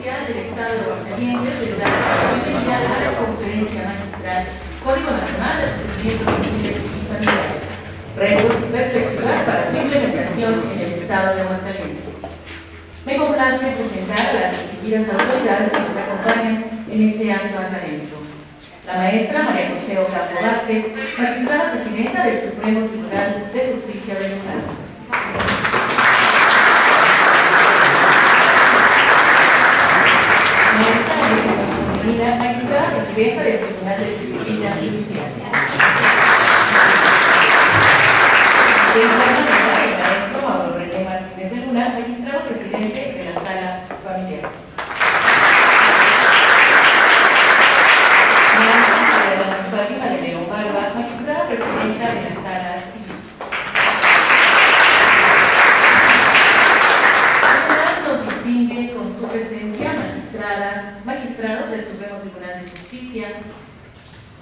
Justicia del Estado de Aguascalientes les da la bienvenida a la conferencia magistral Código Nacional de Procedimientos Civiles y Familiares, retos y perspectivas para su implementación en el Estado de Aguascalientes. Me complace presentar a las distinguidas autoridades que nos acompañan en este acto académico. La maestra María José Ocampo Vázquez, magistrada presidenta del Supremo Tribunal de Justicia del Estado. Maestra Elizabeth, magistrada presidenta del Tribunal de Disciplina Judicial. El maestro Mauro René Martínez de Luna, magistrado presidente de la Sala Familiar. Fátima de León Barba, magistrada presidenta de la Sala Civil. Además nos distingue con su presencia magistrados del Supremo Tribunal de Justicia,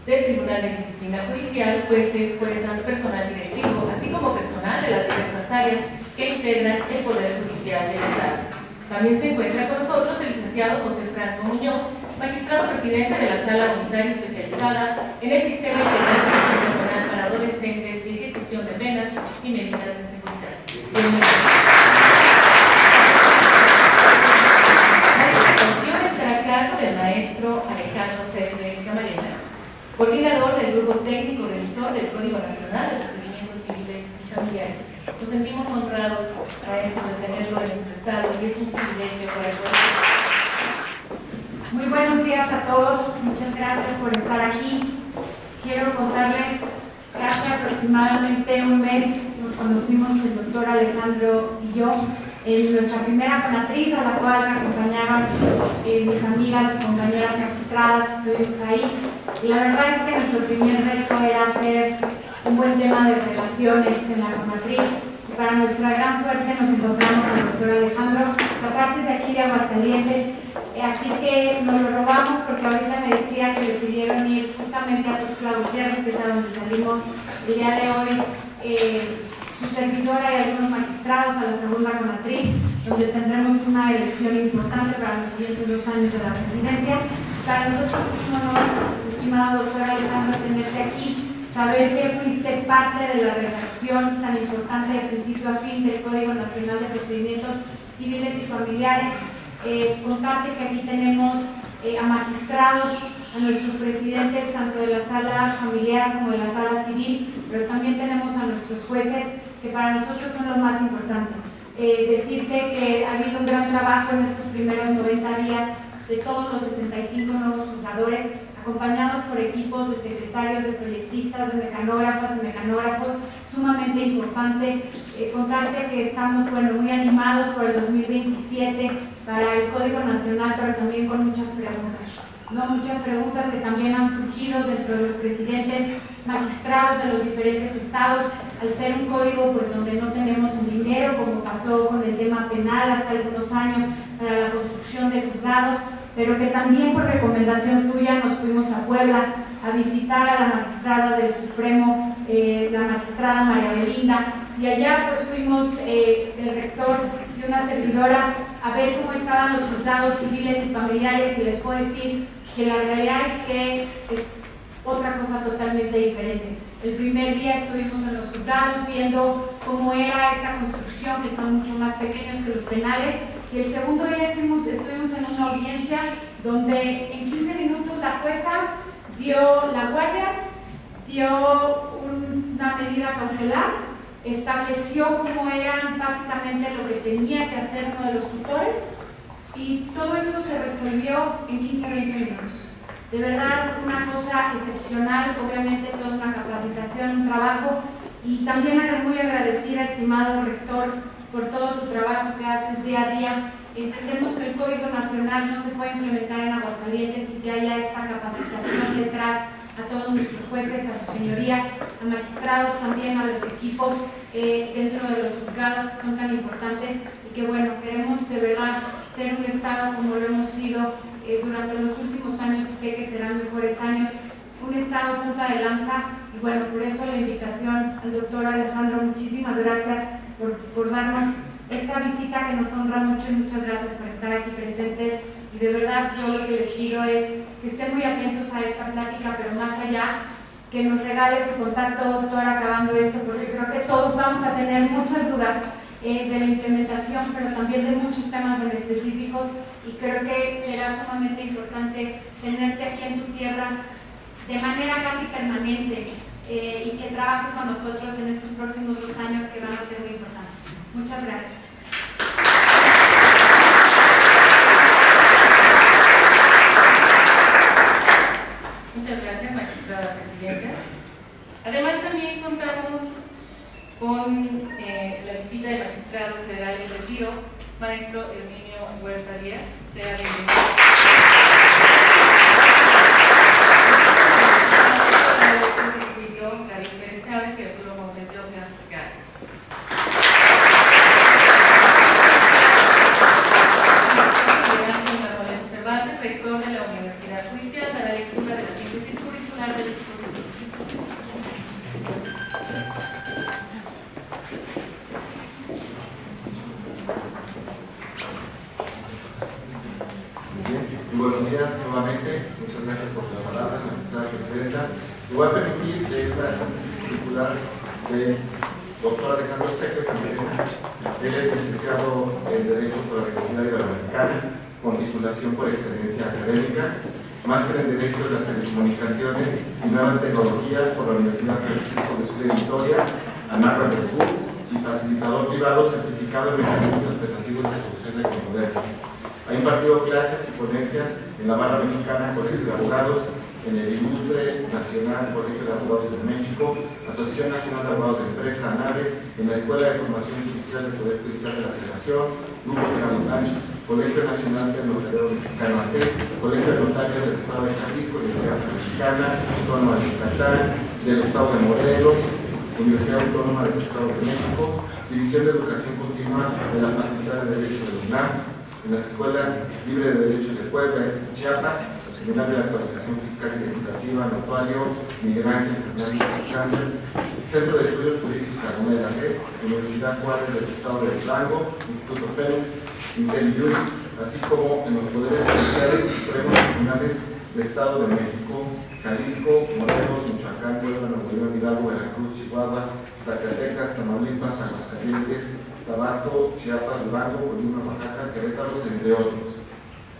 del Tribunal de Disciplina Judicial, jueces, juezas, personal directivo, así como personal de las diversas áreas que integran el Poder Judicial del Estado. También se encuentra con nosotros el licenciado José Franco Muñoz, magistrado presidente de la Sala Unitaria Especializada en el Sistema Integral de Justicia Penal para Adolescentes y Ejecución de Penas y Medidas de Seguridad. La explicación estará a cargo del maestro Alejandro Cebre Camarena, coordinador del Grupo Técnico Revisor del Código Nacional de Procedimientos Civiles y Familiares. Nos sentimos honrados, maestro, de tenerlo en nuestro estado y es un privilegio para todos. Muy buenos días a todos, muchas gracias por estar aquí. Quiero contarles que hace aproximadamente un mes nos conocimos el doctor Alejandro y yo en nuestra primera Conatril, a la cual me acompañaron mis amigas y compañeras magistradas, estuvimos ahí. Y la verdad es que nuestro primer reto era hacer un buen tema de relaciones en la Conatril. Y para nuestra gran suerte nos encontramos al doctor Alejandro, que aparte es de aquí de Aguascalientes. Así que nos lo robamos porque ahorita me decía que le pidieron ir justamente a Tuxtla Gutiérrez, que es a donde salimos el día de hoy, su servidora y algunos magistrados a la segunda Conatril, donde tendremos una elección importante para los siguientes 2 años de la presidencia. Para nosotros es un honor, estimado doctor Alejandro, tenerte aquí, saber que fuiste parte de la redacción tan importante de principio a fin del Código Nacional de Procedimientos Civiles y Familiares. Contarte que aquí tenemos a magistrados, a nuestros presidentes tanto de la sala familiar como de la sala civil, pero también tenemos a nuestros jueces, que para nosotros son lo más importante. Decirte que ha habido un gran trabajo en estos primeros 90 días de todos los 65 nuevos juzgadores, acompañados por equipos de secretarios, de proyectistas, de mecanógrafas, de mecanógrafos, sumamente importante. Contarte que estamos muy animados por el 2027 para el Código Nacional, pero también con muchas preguntas. Muchas preguntas que también han surgido dentro de los presidentes magistrados de los diferentes estados, al ser un código donde no tenemos el dinero, como pasó con el tema penal hace algunos años para la construcción de juzgados, pero que también por recomendación tuya nos fuimos a Puebla a visitar a la magistrada del Supremo, la magistrada María Belinda, y allá fuimos el rector y una servidora a ver cómo estaban los juzgados civiles y familiares, y les puedo decir que la realidad es que es otra cosa totalmente diferente. El primer día estuvimos en los juzgados viendo cómo era esta construcción, que son mucho más pequeños que los penales, y el segundo día estuvimos en una audiencia donde en 15 minutos la jueza dio la guardia, dio una medida cautelar, estableció cómo eran básicamente lo que tenía que hacer uno de los tutores, y todo esto se resolvió en 15-20 minutos. De verdad, una cosa excepcional, obviamente toda una capacitación, un trabajo, y también muy agradecida, estimado rector, por todo tu trabajo que haces día a día. Entendemos que el Código Nacional no se puede implementar en Aguascalientes y que haya esta capacitación detrás a todos nuestros jueces, a sus señorías, a magistrados, también a los equipos dentro de los juzgados que son tan importantes, y que queremos de verdad ser un estado como lo hemos sido durante los últimos años, y sé que serán mejores años, un estado punta de lanza. Y por eso la invitación al doctor Alejandro, muchísimas gracias por darnos esta visita que nos honra mucho, y muchas gracias por estar aquí presentes Y de verdad yo lo que les pido es que estén muy atentos a esta plática, pero más allá, que nos regale su contacto, doctora, acabando esto, porque creo que todos vamos a tener muchas dudas de la implementación, pero también de muchos temas en específicos, y creo que será sumamente importante tenerte aquí en tu tierra de manera casi permanente y que trabajes con nosotros en estos próximos 2 años que van a ser muy importantes. Muchas gracias. Muchas gracias, magistrada presidenta. Además, también contamos con la visita del magistrado federal en retiro, maestro Herminio Huerta Díaz. Sea bienvenido. David Pérez Chávez y Arturo Montes de Oca Gámez. Manuel Cervantes, rector de la Universidad Judicial, dará lectura de la síntesis curricular del dispositivo. Muy buenos días nuevamente, muchas gracias por sus palabras, magistrada presidenta. Me voy a permitir leer la síntesis curricular del doctor Alejandro Secre Camarena. Él es licenciado en Derecho por la Universidad Iberoamericana, con titulación por excelencia académica, máster en Derecho de las Telecomunicaciones y Nuevas Tecnologías por la Universidad Francisco de Sur de Vitoria, Anáhuac del Sur, y facilitador privado certificado en mecanismos alternativos de solución de controversias. Ha impartido clases y ponencias en la Barra Mexicana, Colegio de Abogados, en el Ilustre Nacional Colegio de Abogados de México, Asociación Nacional de Abogados de Empresa, ANADE, en la Escuela de Formación Judicial del Poder Judicial de la Federación, Grupo Penal Blanche, Colegio Nacional del Notariado Mexicano ACE, Colegio de Notarios del Estado de Jalisco, Universidad Mexicana, Autónoma de Yucatán, del Estado de Morelos, Universidad Autónoma del Estado de México, División de Educación Continua de la Facultad de Derecho de UNAM, en las Escuelas Libre de Derecho de Puebla, Chiapas, el Seminario de Actualización Fiscal y Legislativa, Notario Miguel Ángel Fernández Alexander, Centro de Estudios Jurídicos Carmona de la C, Universidad Juárez del Estado de Durango, Instituto Fénix, IntelliJuris, así como en los poderes judiciales y supremos tribunales del Estado de México, Jalisco, Morelos, Michoacán, Puebla, Nuevo León, Hidalgo, Veracruz, Chihuahua, Zacatecas, Tamaulipas, Aguascalientes, Tabasco, Chiapas, Durango, Colima, Oaxaca, Querétaro, entre otros.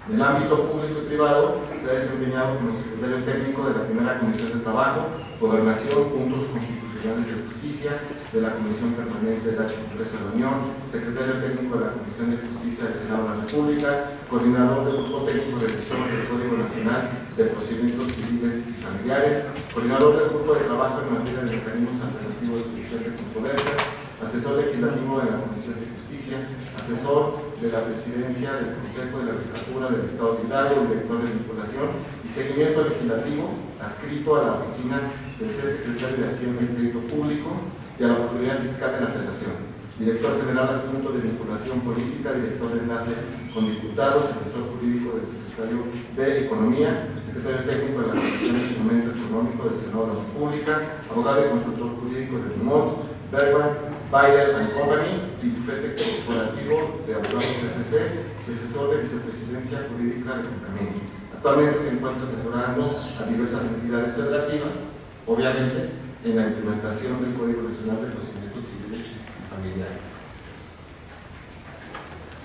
En el ámbito público y privado se ha desempeñado como secretario técnico de la Primera Comisión de Trabajo, Gobernación, Puntos Constitucionales de Justicia, de la Comisión Permanente del H. Congreso de la Unión, secretario técnico de la Comisión de Justicia del Senado de la República, coordinador del Grupo Técnico de Gestión del Código Nacional de Procedimientos Civiles y Familiares, coordinador del Grupo de Trabajo en materia de mecanismos alternativos de solución de controversias, asesor legislativo de la Comisión de Justicia, asesor de la Presidencia del Consejo de la Judicatura del Estado de Hidalgo, director de vinculación y seguimiento legislativo, adscrito a la oficina del secretario de Hacienda y Crédito Público y a la Procuraduría Fiscal de la Federación, director general adjunto de vinculación política, director de enlace con diputados, asesor jurídico del secretario de Economía, secretario técnico de la Comisión de Instrumento Económico del Senado de la República, abogado y consultor jurídico de Dumont, Bergman, Bayer & Company y bufete corporativo de abogados SC, asesor de vicepresidencia jurídica del Camino. Actualmente se encuentra asesorando a diversas entidades federativas, obviamente en la implementación del Código Nacional de Procedimientos Civiles y Familiares.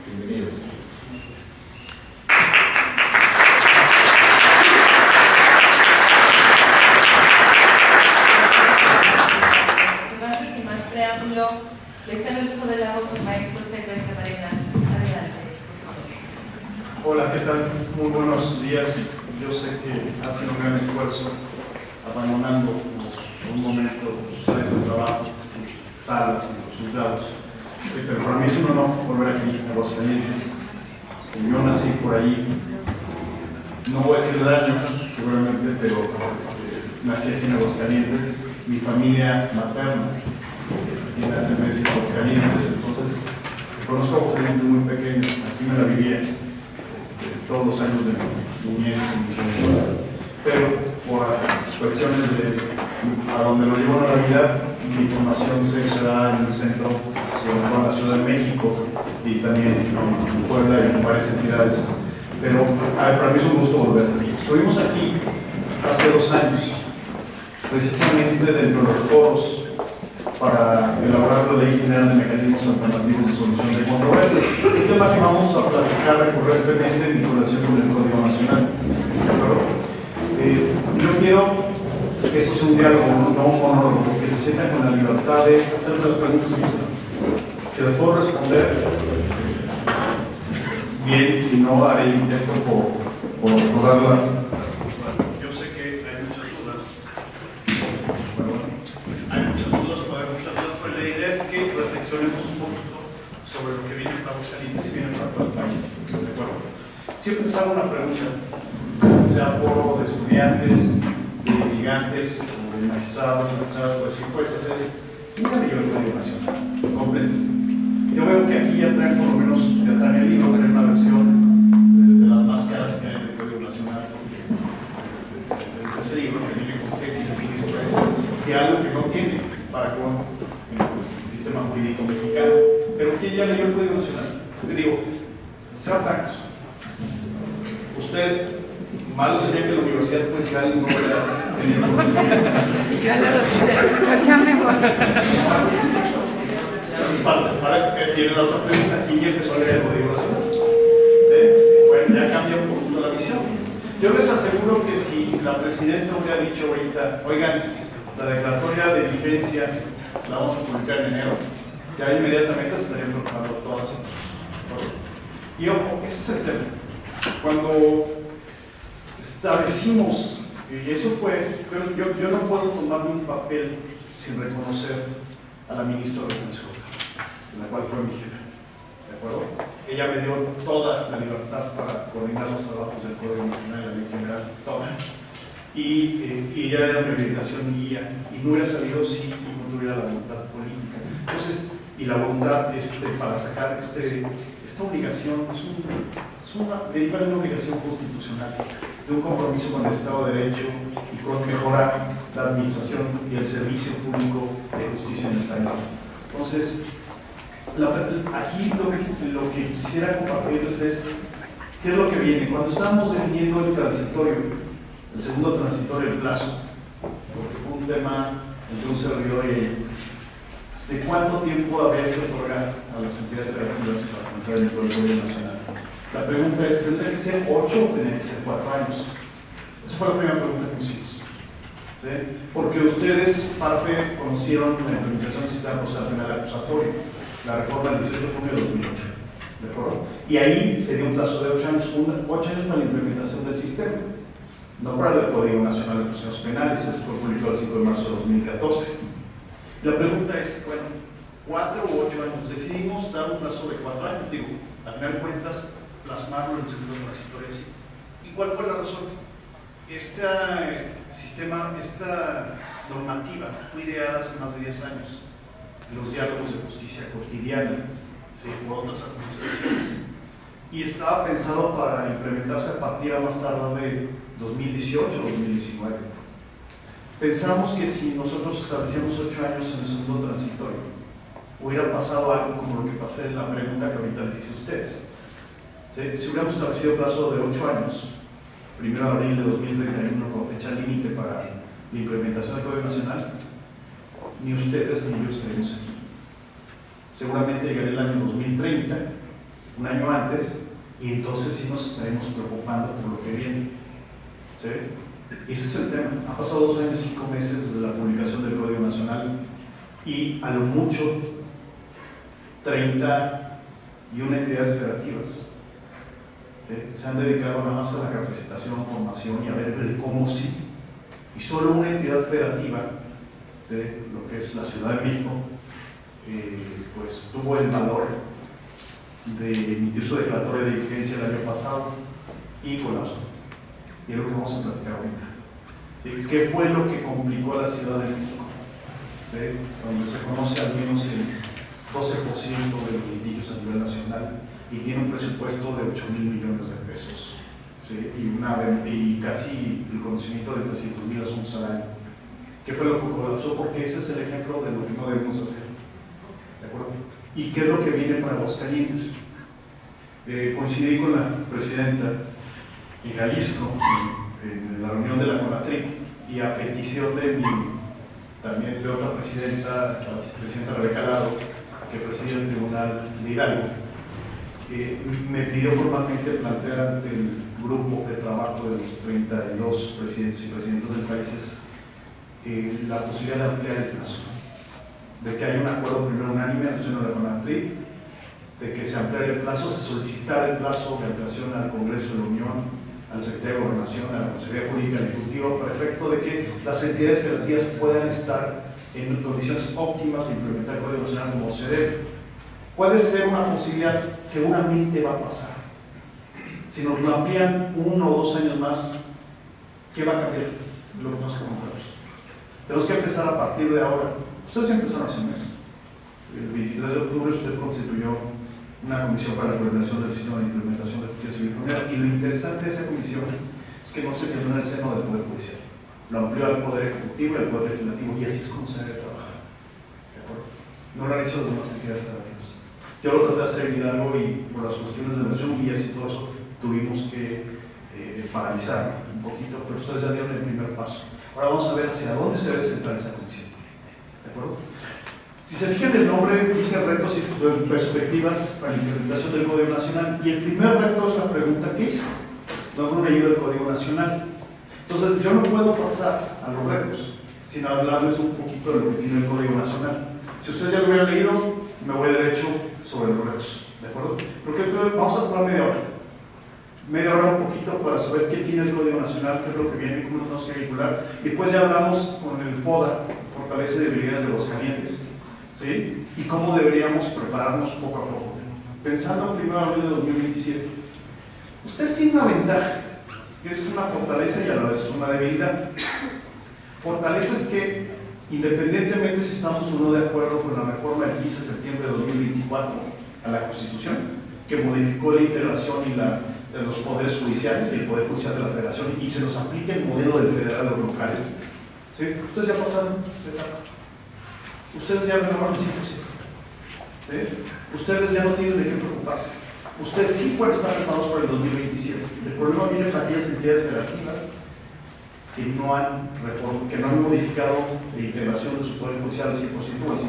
Bienvenido. Les cedo el uso de la voz al maestro Secre Camarena. Adelante. Hola, ¿qué tal? Muy buenos días. Yo sé que hacen un gran esfuerzo abandonando por un momento sus áreas de trabajo, sus salas y los juzgados. Pero para mí es un honor volver aquí a Aguascalientes. Yo nací por ahí, no voy a decir el año seguramente, pero nací aquí en Aguascalientes. Mi familia materna tiene ascendencia en Aguascalientes, entonces conozco a Aguascalientes muy pequeño, aquí me la vivía todos los años de mi niñez y mi juventud, pero por cuestiones de a donde lo llevo a la vida, mi formación se da en el centro, sobre todo en la Ciudad de México y también en Puebla y en varias entidades pero para mí es un gusto volver. Estuvimos aquí hace 2 años, precisamente dentro de los foros para elaborar la Ley General de Mecanismos Alternativos de Solución de Controversias, un tema que vamos a platicar recurrentemente en vinculación con el Código Nacional. ¿De acuerdo? Yo quiero que esto sea un diálogo, no un monólogo, que se sientan con la libertad de hacer las preguntas que les puedo responder bien, si no haré el intento por darla. Yo sé que hay muchas dudas. Bueno, hay muchas dudas, puede haber muchas dudas, pero la idea es que reflexionemos un poquito sobre lo que viene para Aguascalientes y viene para todo el país. ¿De acuerdo? Siempre les hago una pregunta, sea foro de estudiantes, de litigantes, o de magistrados, jueces, es ¿quién leyó el Código Nacional completo? Yo veo que aquí ya traen, por lo menos, ya traen el libro, traen una versión de las más caras que hay del Código Nacional. Es ese libro que viene con tesis y algo que no tiene para con el sistema jurídico mexicano. Pero ¿quién ya leyó el Código Nacional? Le digo, sean francos. Usted, malo sería que la universidad principal no fuera teniendo conocimiento. Tiene la otra pregunta, ¿quién ya empezó a leer el Código Nacional? ¿Sí? Bueno, ya cambia un poquito la visión. Yo les aseguro que si la presidenta hubiera dicho ahorita, oigan, la declaratoria de vigencia la vamos a publicar en enero, ya inmediatamente se estarían preocupando todas. Y ojo, ese es el tema. Cuando establecimos, y eso fue, yo no puedo tomarme un papel sin reconocer a la ministra de Defensa, la cual fue mi jefe, ¿de acuerdo? Ella me dio toda la libertad para coordinar los trabajos del Código Nacional y la Ley General, toda. Y ella era mi orientación guía, y no hubiera salido si no tuviera la voluntad política. Entonces, y la voluntad para sacar esta obligación, deriva de una obligación constitucional, de un compromiso con el Estado de Derecho y con mejorar la administración y el servicio público de justicia en el país. Entonces, aquí lo que quisiera compartirles es qué es lo que viene. Cuando estábamos definiendo el transitorio, el segundo transitorio, el plazo, porque fue un tema entre un servidor y ella, de cuánto tiempo habría que otorgar a las entidades federativas para cumplir el Código Nacional. La pregunta es, ¿tendría que ser 8 o tendría que ser 4 años? Esa fue la primera pregunta que hicimos. ¿Sí? Porque ustedes conocieron la implementación del sistema procesal penal acusatorio, la reforma del 18 de junio de 2008. ¿De acuerdo? Y ahí se dio un plazo de 8 años, 8 años para la implementación del sistema, no para el Código Nacional de Procedimientos Penales, eso fue publicado el 5 de marzo de 2014. La pregunta es, bueno, 4 u 8 años, decidimos dar un plazo de 4 años, digo, al final de cuentas, plasmarlo en el segundo transitorio así. ¿Y cuál fue la razón? Este sistema, esta normativa fue ideada hace más de 10 años en los diálogos de justicia cotidiana, ¿sí?, por otras administraciones, y estaba pensado para implementarse a partir a más tardar de 2018 o 2019. Pensamos que si nosotros establecíamos 8 años en el segundo transitorio, hubiera pasado algo como lo que pasé en la pregunta que ahorita les hice a ustedes. ¿Sí? Si hubiéramos establecido plazo de 8 años, 1 de abril de 2031 con fecha límite para la implementación del Código Nacional, ni ustedes ni yo estaremos aquí. Seguramente llegará el año 2030, un año antes, y entonces sí nos estaremos preocupando por lo que viene. ¿Sí? Ese es el tema. Han pasado 2 años y 5 meses desde la publicación del Código Nacional y a lo mucho 31 entidades federativas se han dedicado nada más a la capacitación, formación y a ver el cómo sí. Y solo una entidad federativa, lo que es la Ciudad de México, pues tuvo el valor de emitir su declaratoria de vigencia el año pasado y colapsó. Y es lo que vamos a platicar ahorita. ¿Sí? ¿Qué fue lo que complicó a la Ciudad de México? Donde se conoce al menos el 12% de los litigios a nivel nacional y tiene un presupuesto de 8,000 millones de pesos. ¿Sí? Y casi el conocimiento de 300,000 asuntos al año. ¿Qué fue lo que colapsó? Porque ese es el ejemplo de lo que no debemos hacer. ¿De acuerdo? ¿Y qué es lo que viene para Aguascalientes? Coincidí con la presidenta en Jalisco, en la reunión de la CONATRIC, y a petición también de otra presidenta, la vicepresidenta Rebeca Lado, que preside el Tribunal de Hidalgo, me pidió formalmente plantear ante el grupo de trabajo de los 32 presidentes y presidentas de países la posibilidad de ampliar el plazo, de que haya un acuerdo primero unánime en el seno de la CONATRIC, de que se ampliara el plazo, se solicitara el plazo de ampliación al Congreso de la Unión, al Secretario de Gobernación, a la Consejería Jurídica Ejecutiva, para efecto de que las entidades federativas puedan estar en condiciones óptimas de implementar el Código Nacional como se debe. Puede ser una posibilidad, seguramente va a pasar. Si nos lo amplían 1 o 2 años más, ¿qué va a cambiar? Lo que nos comentamos. Tenemos que empezar a partir de ahora. Ustedes ya empezaron hace un mes. El 23 de octubre usted constituyó una comisión para la coordinación del sistema de implementación de justicia civil familiar, y lo interesante de esa comisión es que no se quedó en el seno del Poder Judicial, lo amplió al Poder Ejecutivo y al Poder Legislativo, y así es como se debe trabajar. ¿De acuerdo? No lo han hecho las demás entidades federativas. Yo lo traté de hacer en Hidalgo y por las cuestiones de las lluvias y todo eso tuvimos que paralizar un poquito, pero ustedes ya dieron el primer paso. Ahora vamos a ver hacia dónde se debe centrar esa comisión. ¿De acuerdo? Si se fijan el nombre, dice retos y perspectivas para la implementación del Código Nacional, y el primer reto es la pregunta que hice. ¿Dónde me ayuda el Código Nacional? Entonces yo no puedo pasar a los retos sin hablarles un poquito de lo que tiene el Código Nacional. Si ustedes ya lo hubieran leído, me voy derecho sobre los retos, ¿de acuerdo? Porque vamos a tomar media hora un poquito para saber qué tiene el Código Nacional, qué es lo que viene, cómo lo tenemos que vincular, y después ya hablamos con el FODA, Fortaleza y Debilidades de los Calientes, ¿sí? Y cómo deberíamos prepararnos poco a poco. Pensando primero en abril de 2027, ustedes tienen una ventaja, que es una fortaleza y a la vez una debilidad. Fortaleza es que, independientemente si estamos o no de acuerdo con la reforma del 15 de septiembre de 2024 a la Constitución, que modificó la integración y de los poderes judiciales y el Poder Judicial de la Federación, y se nos aplica el modelo del federal a los locales, ¿sí? Ustedes ya pasaron de etapa. Ustedes ya renovaron el 100%. ¿Sí? Ustedes ya no tienen de qué preocuparse. Ustedes sí pueden estar preparados para el 2027. El problema viene para aquellas entidades federativas que no han modificado la integración de su poder judicial al 100% o al 50%.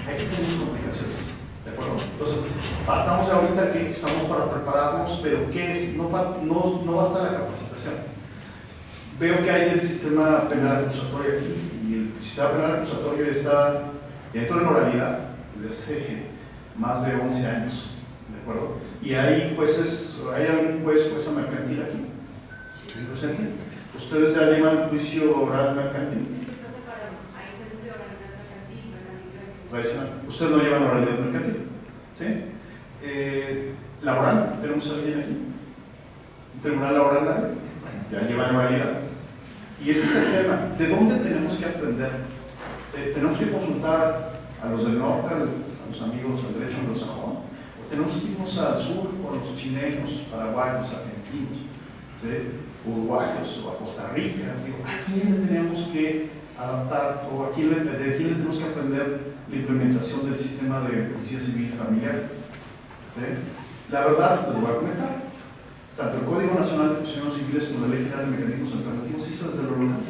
Ahí tenemos complicaciones. ¿De acuerdo? Entonces, partamos de ahorita que estamos para prepararnos, pero ¿qué es? No basta la capacitación. Veo que hay el sistema penal acusatorio aquí, y el sistema penal acusatorio está dentro de la oralidad desde hace más de 11 años, ¿de acuerdo? Y hay jueces, ¿hay algún jueza mercantil aquí? ¿Sí? ¿Ustedes ya llevan juicio oral mercantil? Hay jueces de oralidad mercantil, ¿Ustedes no llevan oralidad mercantil? ¿Sí? ¿Laboral? ¿Tenemos a alguien aquí? ¿Un tribunal laboral? Ya llevan oralidad. Y ese es el tema. ¿De dónde tenemos que aprender? ¿Tenemos que consultar a los del norte, a los amigos del derecho anglosajón? ¿O tenemos que irnos al sur con los chilenos, paraguayos, argentinos, ¿sí? Uruguayos o a Costa Rica? ¿A quién le tenemos que adaptar o de quién le tenemos que aprender la implementación del sistema de justicia civil y familiar? ¿Sí? La verdad, les voy a comentar. Tanto el Código Nacional de Procedimientos Civiles como la Ley General de Mecanismos Alternativos se hizo desde lo local.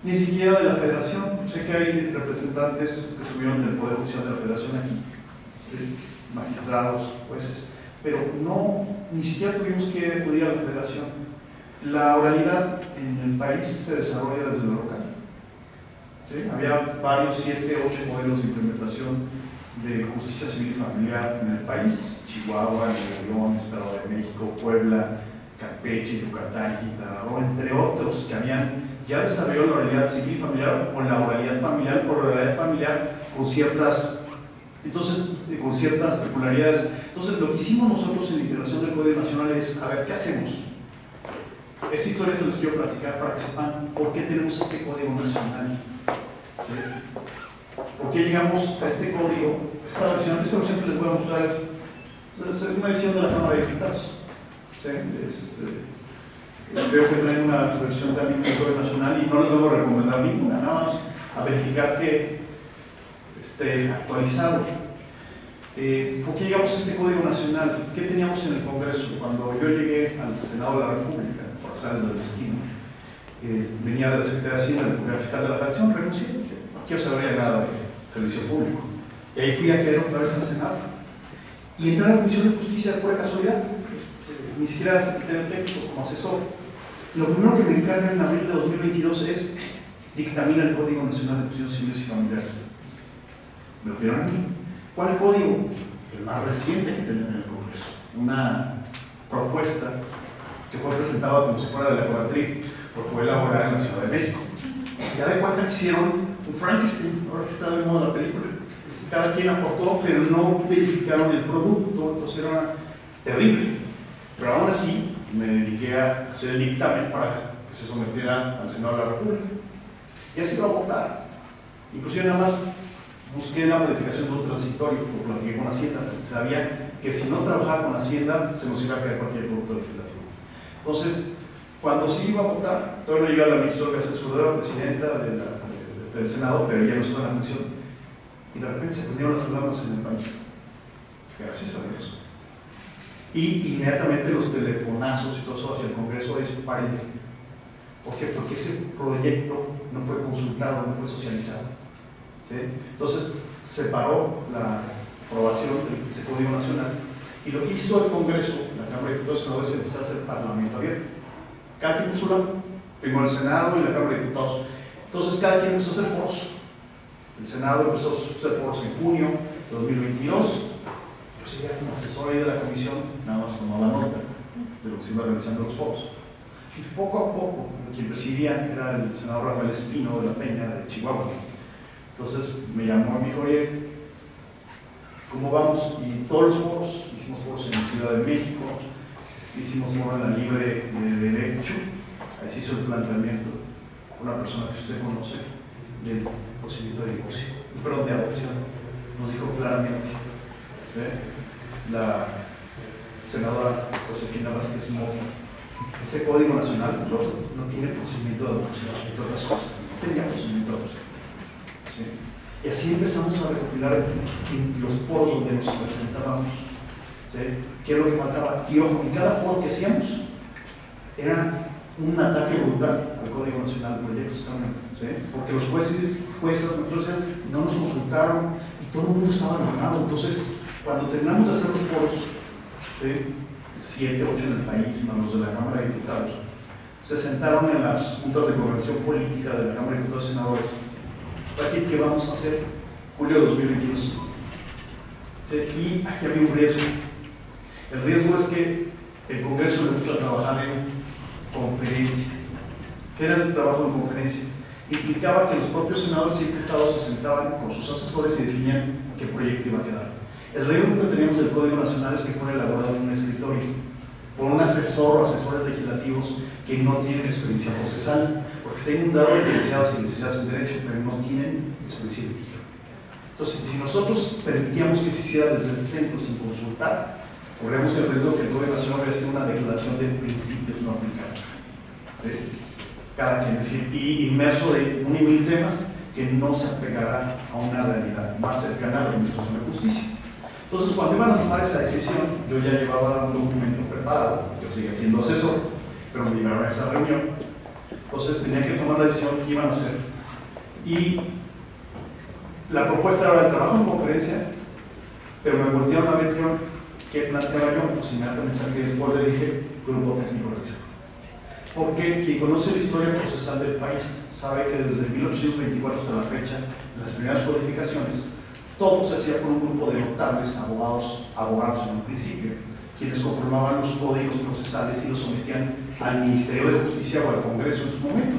Ni siquiera de la Federación. Sé que hay representantes que estuvieron del Poder Judicial de la Federación aquí, ¿sí? Magistrados, jueces, pero no, ni siquiera tuvimos que acudir a la Federación. La oralidad en el país se desarrolla desde lo local. ¿Sí? Había varios, 7, 8 modelos de implementación de justicia civil y familiar en el país: Chihuahua, Nuevo León, Estado de México, Puebla, Campeche, Yucatán, Quintana Roo, entre otros que habían ya desarrollado la oralidad civil y familiar, o la oralidad familiar, con ciertas, con ciertas peculiaridades. Entonces, lo que hicimos nosotros en la integración del Código Nacional es, a ver, ¿qué hacemos? Esta historia se les quiero platicar para que sepan por qué tenemos este Código Nacional. ¿Sí? ¿Por qué llegamos a este código? Esta versión que les voy a mostrar es una edición de la Cámara de Diputados. ¿Sí? Veo que traen una versión también del Código Nacional y no les debo recomendar ninguna, nada más a verificar que esté actualizado. ¿Por qué llegamos a este Código Nacional? ¿Qué teníamos en el Congreso? Cuando yo llegué al Senado de la República, por azares del destino, venía de la Secretaría de Hacienda, del Poder Fiscal de la Federación, renuncié, no quiero saber nada de servicio público. Y ahí fui a querer otra vez al Senado. Y entré a la Comisión de Justicia de pura casualidad, ni siquiera era secretario técnico como asesor. Lo primero que me encargan en abril de 2022 es dictaminar el Código Nacional de Prisión Civiles y Familiares. Me lo pidieron a mí. ¿Cuál código? El más reciente que tenía en el Congreso. Una propuesta que fue presentada como si fuera de la Conatrip, porque fue elaborada en la Ciudad de México. Ya de cuenta que hicieron un Frankenstein, ahora que está de moda la película. Cada quien aportó, pero no verificaron el producto, entonces era terrible. Pero aún así, me dediqué a hacer el dictamen para que se sometiera al Senado de la República. Y así va a votar. Inclusive nada más busqué la modificación de un transitorio, lo platiqué con Hacienda, sabía que si no trabajaba con Hacienda se nos iba a caer cualquier producto legislativo. Entonces, cuando sí iba a votar, todavía no llegaba la ministra Escudero, presidenta del Senado, pero ella no estaba en la función, y de repente se prendieron las alarmas en el país. Gracias a Dios. Y inmediatamente los telefonazos y todo eso hacia el Congreso es paren. ¿Por qué? Porque ese proyecto no fue consultado, no fue socializado. ¿Sí? Entonces se paró la aprobación de ese Código Nacional y lo que hizo el Congreso, la Cámara de Diputados y Senadores, es empezar a hacer parlamento abierto. Cada quien puso lado, primero el Senado y la Cámara de Diputados. Entonces cada quien empezó a hacer foros. El Senado empezó a hacer foros en junio de 2022. Yo seguía como asesor ahí de la comisión, nada más tomaba nota de lo que se iba realizando en los foros. Y poco a poco, quien presidía era el senador Rafael Espino de la Peña, de Chihuahua. Entonces me llamó y me dijo, oye, ¿cómo vamos? Y todos los foros, hicimos foros en Ciudad de México, hicimos foro en la Libre de Derecho, ahí se hizo el planteamiento, una persona que usted conoce, del procedimiento de divorcio, perdón, de adopción, nos dijo claramente, ¿sí? La senadora Josefina Vázquez Mota, ese Código Nacional no tiene procedimiento de adopción, entre otras cosas, no tenía procedimiento de adopción. ¿Sí? Y así empezamos a recopilar en los foros donde nos presentábamos, ¿sí? ¿Qué es lo que faltaba? Y ojo, en cada foro que hacíamos era un ataque brutal al Código Nacional de Proyectos también, ¿sí? Porque los jueces, no nos consultaron y todo el mundo estaba alarmado. Entonces, cuando terminamos de hacer los foros, ¿sí? 7, 8 en el país, más los de la Cámara de Diputados, se sentaron en las juntas de coordinación política de la Cámara de Diputados y Senadores para decir qué vamos a hacer julio de 2022. ¿Sí? Y aquí había un riesgo. El riesgo es que el Congreso le gusta trabajar en conferencia. ¿Qué era el trabajo en conferencia? Implicaba que los propios senadores y diputados se sentaban con sus asesores y definían qué proyecto iba a quedar. El riesgo que teníamos del Código Nacional es que fuera elaborado en un escritorio por un asesor o asesores legislativos que no tienen experiencia procesal, porque está inundado de licenciados y licenciadas en Derecho, pero no tienen experiencia en litigio. Entonces, si nosotros permitíamos que se hiciera desde el centro sin consultar, corremos el riesgo que el Código Nacional hubiera sido una declaración de principios no aplicables. Cada quien, es decir, y inmerso de 1,000 temas que no se apegará a una realidad más cercana a la Administración de Justicia. Entonces, cuando iban a tomar esa decisión, yo ya llevaba un documento preparado, yo seguía siendo asesor, pero me llevaron a esa reunión. Entonces, tenía que tomar la decisión qué iban a hacer. Y la propuesta era el trabajo en conferencia, pero me voltearon a ver qué planteaba yo. Entonces, inmediatamente saqué el folder y dije, grupo técnico revisor. Porque quien conoce la historia procesal del país sabe que desde 1824 hasta la fecha, en las primeras codificaciones, todo se hacía por un grupo de notables, abogados en un principio, quienes conformaban los códigos procesales y los sometían al Ministerio de Justicia o al Congreso en su momento.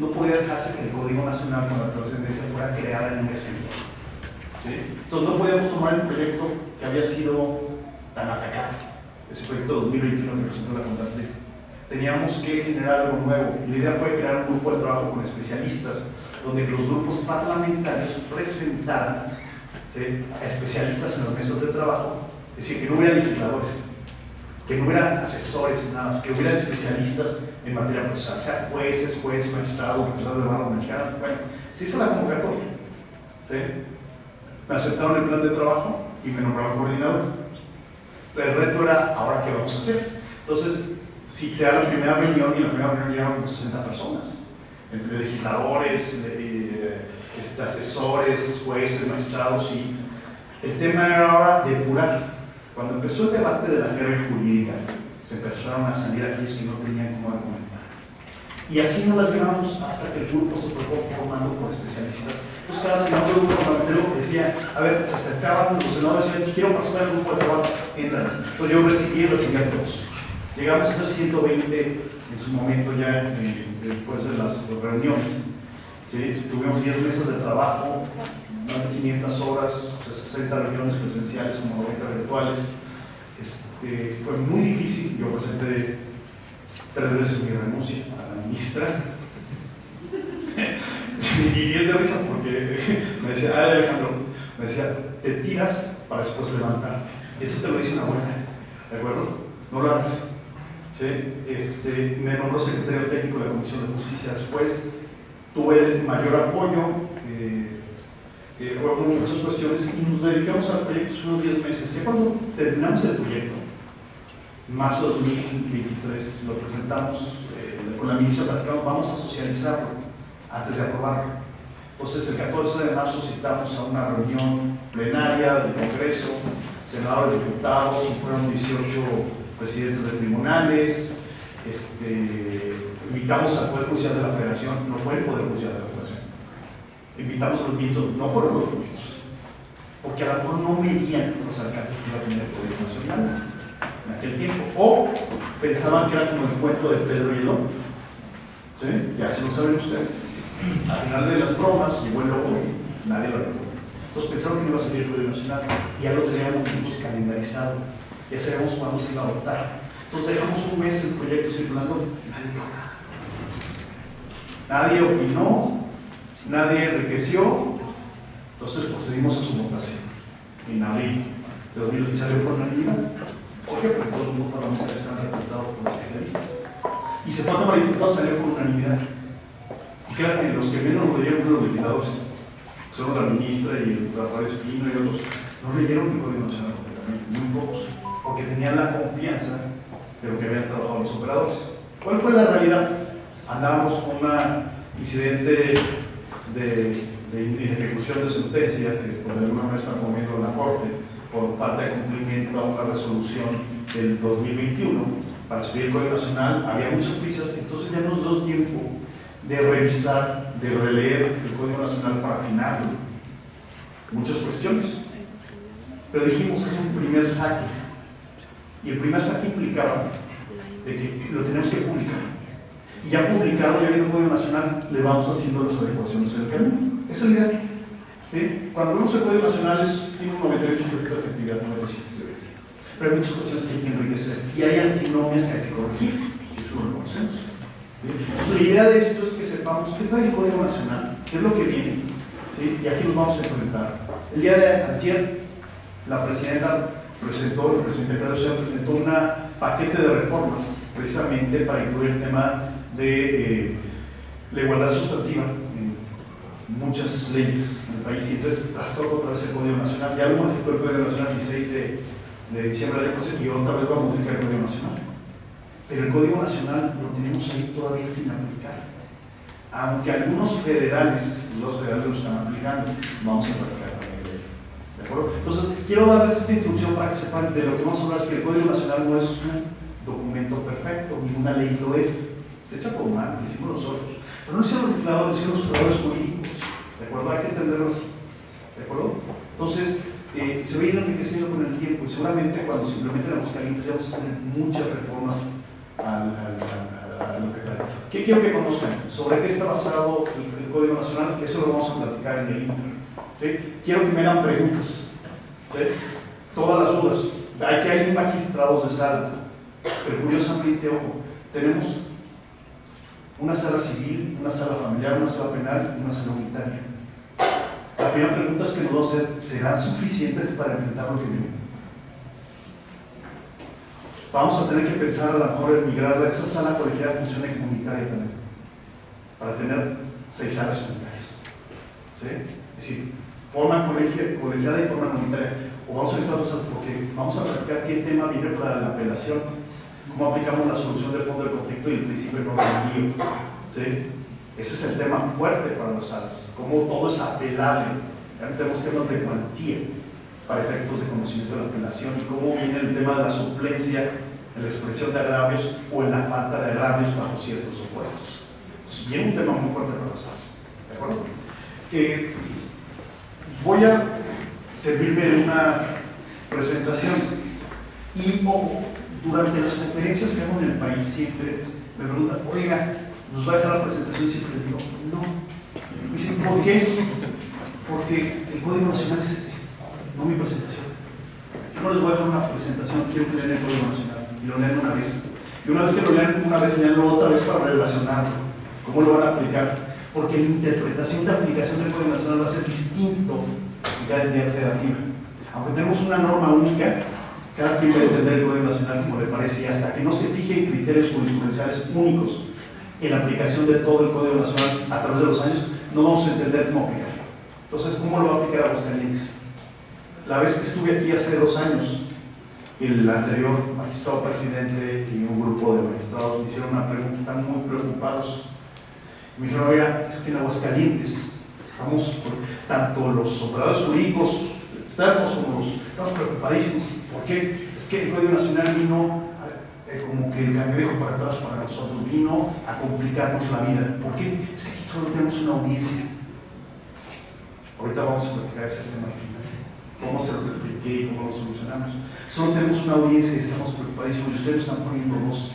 No podía dejarse que el Código Nacional con la trascendencia fuera creada en un escritorio. ¿Sí? Entonces no podíamos tomar el proyecto que había sido tan atacado, ese proyecto 2021 que presentó la Conatrip. Teníamos que generar algo nuevo. La idea fue crear un grupo de trabajo con especialistas, donde los grupos parlamentarios presentaran, ¿sí?, a especialistas en las mesas de trabajo, es decir, que no hubiera legisladores, que no hubiera asesores nada más, que hubiera especialistas en materia procesal, o sea, jueces, magistrados, representantes de barras mexicanas. Bueno, se hizo la convocatoria, ¿sí? Me aceptaron el plan de trabajo y me nombraron coordinador. El reto era, ¿ahora qué vamos a hacer? Entonces, si te da la primera reunión, y en la primera reunión llegaron como 60 personas, entre legisladores, asesores, jueces, magistrados, y el tema era ahora depurar. Cuando empezó el debate de la guerra jurídica, se empezaron a salir aquellos que no tenían cómo argumentar. Y así nos las llevamos hasta que el grupo se fue formando por especialistas. Entonces cada senador del grupo parlamentario decía, a ver, se acercaban los senadores y decían, quiero participar en el grupo de trabajo, entran. Entonces yo recibí a todos. Llegamos a ser 120 en su momento ya, después de las reuniones. ¿Sí? Tuvimos 10 mesas de trabajo, más de 500 horas, 60 reuniones presenciales, como 90 virtuales. Fue muy difícil. Yo presenté 3 veces mi renuncia a la ministra. Y es de risa porque me decía, Alejandro, me decía, te tiras para después levantarte. Eso te lo dice una buena, ¿de acuerdo? No lo hagas. ¿Sí? Me nombró secretario técnico de la Comisión de Justicia después. Tuve el mayor apoyo, hubo muchas cuestiones y nos dedicamos al proyecto unos 10 meses. Ya cuando terminamos el proyecto, en marzo de 2023, lo presentamos con la ministra, platicamos, vamos a socializarlo antes de aprobarlo. Entonces, el 14 de marzo citamos a una reunión plenaria del Congreso, senadores, diputados, y fueron 18 presidentes de tribunales. Invitamos al Poder Judicial de la Federación, no fue el Poder Judicial de la Federación. Invitamos a los ministros, no fueron los ministros, porque a lo mejor no medían los alcances que iba a tener el Poder Nacional en aquel tiempo, o pensaban que era como el cuento de Pedro y el Lobo. ¿Sí? Ya se lo saben ustedes. Al final de las bromas llegó el lobo y nadie lo recuerda. Entonces pensaron que no iba a salir el Poder Nacional, y ya lo teníamos nosotros calendarizado, ya sabíamos cuándo se iba a votar. Entonces dejamos un mes el proyecto circulando y nadie dijo nada. Nadie opinó, nadie enriqueció. Entonces procedimos a su votación en abril de 2020, salió por unanimidad. ¿Por qué? Porque todos los grupos parlamentarios están representados por especialistas. Y se fue a tomar diputados, salió por unanimidad. Y claro que los que menos lo leyeron fueron los legisladores. Son la ministra y el Rafael Espino y otros. No leyeron el Código Nacional completamente, muy pocos, porque tenían la confianza de lo que habían trabajado los operadores. ¿Cuál fue la realidad? Andábamos con un incidente de ejecución de sentencia que por alguna manera está poniendo la Corte por falta de cumplimiento a una resolución del 2021 para expedir el Código Nacional. Había muchas prisas, entonces ya nos dio tiempo de revisar, de releer el Código Nacional para afinarlo. Muchas cuestiones. Pero dijimos, es un primer saque. Y el primer saque implicaba de que lo tenemos que publicar. Y ya publicado, ya viendo el Código Nacional, le vamos haciendo las adecuaciones en el camino. Esa es la idea. ¿Sí? Cuando vemos el Código Nacional, tiene un 98% de efectividad, 97%. Pero hay muchas cuestiones que hay que enriquecer. Y hay antinomias que hay que corregir. Eso lo reconocemos. ¿Sí? Entonces, la idea de esto es que sepamos qué trae el Código Nacional, qué es lo que viene, ¿sí? Y aquí nos vamos a enfrentar. El día de ayer, la presidenta presentó, el presidente Claudio Sheinbaum presentó un paquete de reformas precisamente para incluir el tema de la igualdad sustantiva en muchas leyes en el país. Y entonces trastocó otra vez el Código Nacional. Ya lo modificó el Código Nacional el 16 de diciembre del año pasado y otra vez va a modificar el Código Nacional. Pero el Código Nacional lo tenemos ahí todavía sin aplicar. Aunque algunos federales, los dos federales lo están aplicando, vamos a perfeccionar. ¿De acuerdo? Entonces, quiero darles esta introducción para que sepan de lo que vamos a hablar. Es que el Código Nacional no es un documento perfecto, ninguna ley lo es. Se echa por mal, lo hicimos nosotros. Pero no lo hicieron los legisladores, lo hicieron los operadores jurídicos. ¿De acuerdo? Hay que entenderlo así. ¿De acuerdo? Entonces, se va a ir enriqueciendo con el tiempo y seguramente cuando se implementen la Aguascalientes ya vamos a tener muchas reformas a lo que trae. ¿Qué quiero que conozcan? ¿Sobre qué está basado el Código Nacional? Eso lo vamos a platicar en el Inter. ¿Sí? Quiero que me hagan preguntas. ¿Sí? Todas las dudas. Aquí hay magistrados de sala, pero curiosamente, ojo, tenemos una sala civil, una sala familiar, una sala penal y una sala unitaria. La primera pregunta es que nos vamos a hacer: ¿serán suficientes para enfrentar lo que viene? Vamos a tener que pensar a lo mejor en migrar a esa sala colegiada funcione como unitaria también, para tener 6 salas unitarias. ¿Sí? Es decir, forma colegiada y forma unitaria. o vamos a necesitar otras, porque vamos a platicar qué tema viene para la apelación, cómo aplicamos la solución del fondo del conflicto y el principio de no remedio, ¿sí? Ese es el tema fuerte para las salas, cómo todo es apelable. Ya tenemos temas de cuantía para efectos de conocimiento de la apelación y cómo viene el tema de la suplencia en la expresión de agravios o en la falta de agravios bajo ciertos supuestos. Entonces, viene un tema muy fuerte para las salas, ¿de acuerdo? Voy a servirme de una presentación y, ojo, durante las conferencias que hago en el país siempre me preguntan, oiga, ¿nos va a dejar la presentación? Y siempre les digo, no. Me dicen, ¿por qué? Porque el Código Nacional es este, no mi presentación. Yo no les voy a dejar una presentación, quiero que lean el Código Nacional y lo lean una vez. Y una vez que lo lean una vez, leanlo otra vez para relacionarlo. ¿Cómo lo van a aplicar? Porque la interpretación de aplicación del Código Nacional va a ser distinto en cada entidad federativa. Aunque tenemos una norma única, cada quien va a entender el Código Nacional como le parece, y hasta que no se fijen criterios jurisprudenciales únicos en la aplicación de todo el Código Nacional a través de los años, no vamos a entender cómo aplicarlo. Entonces, ¿cómo lo va a aplicar a Aguascalientes? La vez que estuve aquí hace 2 años, el anterior magistrado presidente y un grupo de magistrados me hicieron una pregunta, están muy preocupados. Me dijeron, oiga, es que en Aguascalientes estamos, tanto los operadores jurídicos externos como los, estamos preocupadísimos. ¿Por qué? Es que el Código Nacional vino como que el cangrejo para atrás para nosotros, vino a complicarnos la vida. ¿Por qué? Es que aquí solo tenemos una audiencia. Ahorita vamos a platicar ese tema al final. ¿Cómo se los expliqué y cómo lo solucionamos? Solo tenemos una audiencia y estamos preocupadísimos. Y ustedes están poniendo 2.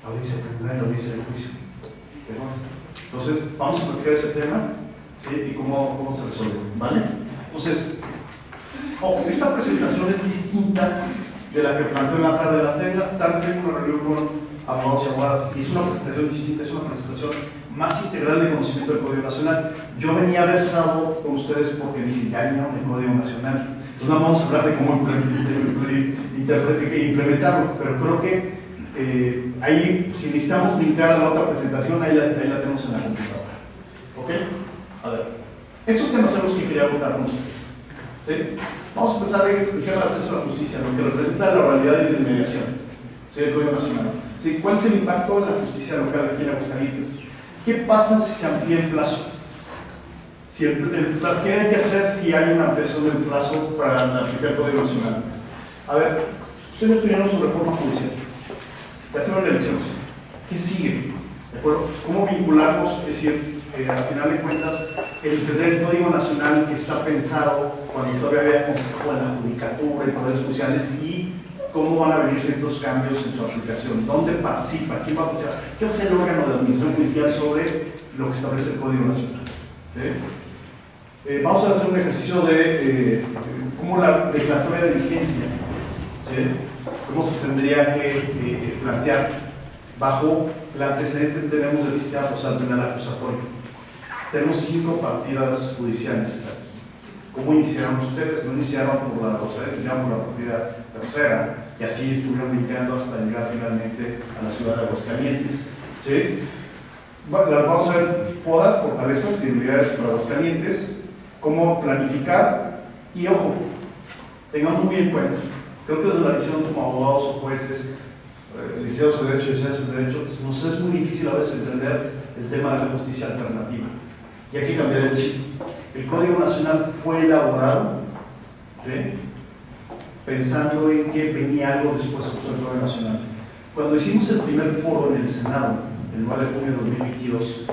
La audiencia preliminar y la audiencia de juicio. Entonces, vamos a platicar ese tema, ¿sí? Y cómo se resuelve, ¿vale? Entonces, ojo, esta presentación es distinta de la que planteé en la tarde de la tarde en una reunión con abogados y abogadas. Y es una presentación distinta, es una presentación más integral de conocimiento del Código Nacional. Yo venía versado con ustedes porque dije, ya leyeron el Código Nacional. Entonces, no vamos a hablar de cómo implementarlo, pero creo que ahí, si necesitamos brincar a la otra presentación, ahí la tenemos en la computadora. ¿Ok? A ver, estos temas son los que quería contar con ustedes. ¿Sí? Vamos a empezar en el tema del acceso a la justicia, lo que representa la oralidad y la inmediación, ¿sí? Del Código Nacional. ¿Sí? ¿Cuál es el impacto en la justicia local aquí en Aguascalientes? ¿Qué pasa si se amplía el plazo? ¿Qué hay que hacer si hay una ampliación del plazo para aplicar el Código Nacional? A ver, ustedes me pidieron su reforma judicial. Ya tuvieron elecciones. ¿Qué sigue? ¿De acuerdo? ¿Cómo vinculamos? Es decir, al final de cuentas, el entender el Código Nacional que está pensado cuando todavía había Consejo de la Judicatura y poderes judiciales, y cómo van a venir ciertos cambios en su aplicación, dónde participa, quién va a participar, qué va a ser el órgano de administración judicial sobre lo que establece el Código Nacional. ¿Sí? Vamos a hacer un ejercicio de cómo la declaratoria de vigencia, ¿sí? Cómo se tendría que plantear bajo el antecedente que tenemos del sistema procesal penal acusatorio. Tenemos 5 partidas judiciales. ¿Cómo iniciaron ustedes? No iniciaron por la docena, iniciaron por la partida tercera, y así estuvieron brincando hasta llegar finalmente a la ciudad de Aguascalientes. ¿Sí? Vamos a ver FODAS, fortalezas y debilidades para Aguascalientes, cómo planificar, y ojo, tengamos muy en cuenta, creo que desde la visión como abogados o jueces, licenciados de Derecho y licenciados de Derecho, nos es muy difícil a veces entender el tema de la justicia alternativa. Y hay que cambiar el chip. El Código Nacional fue elaborado, ¿sí?, pensando en que venía algo después del Código Nacional. Cuando hicimos el primer foro en el Senado, el 9 de junio de 2022,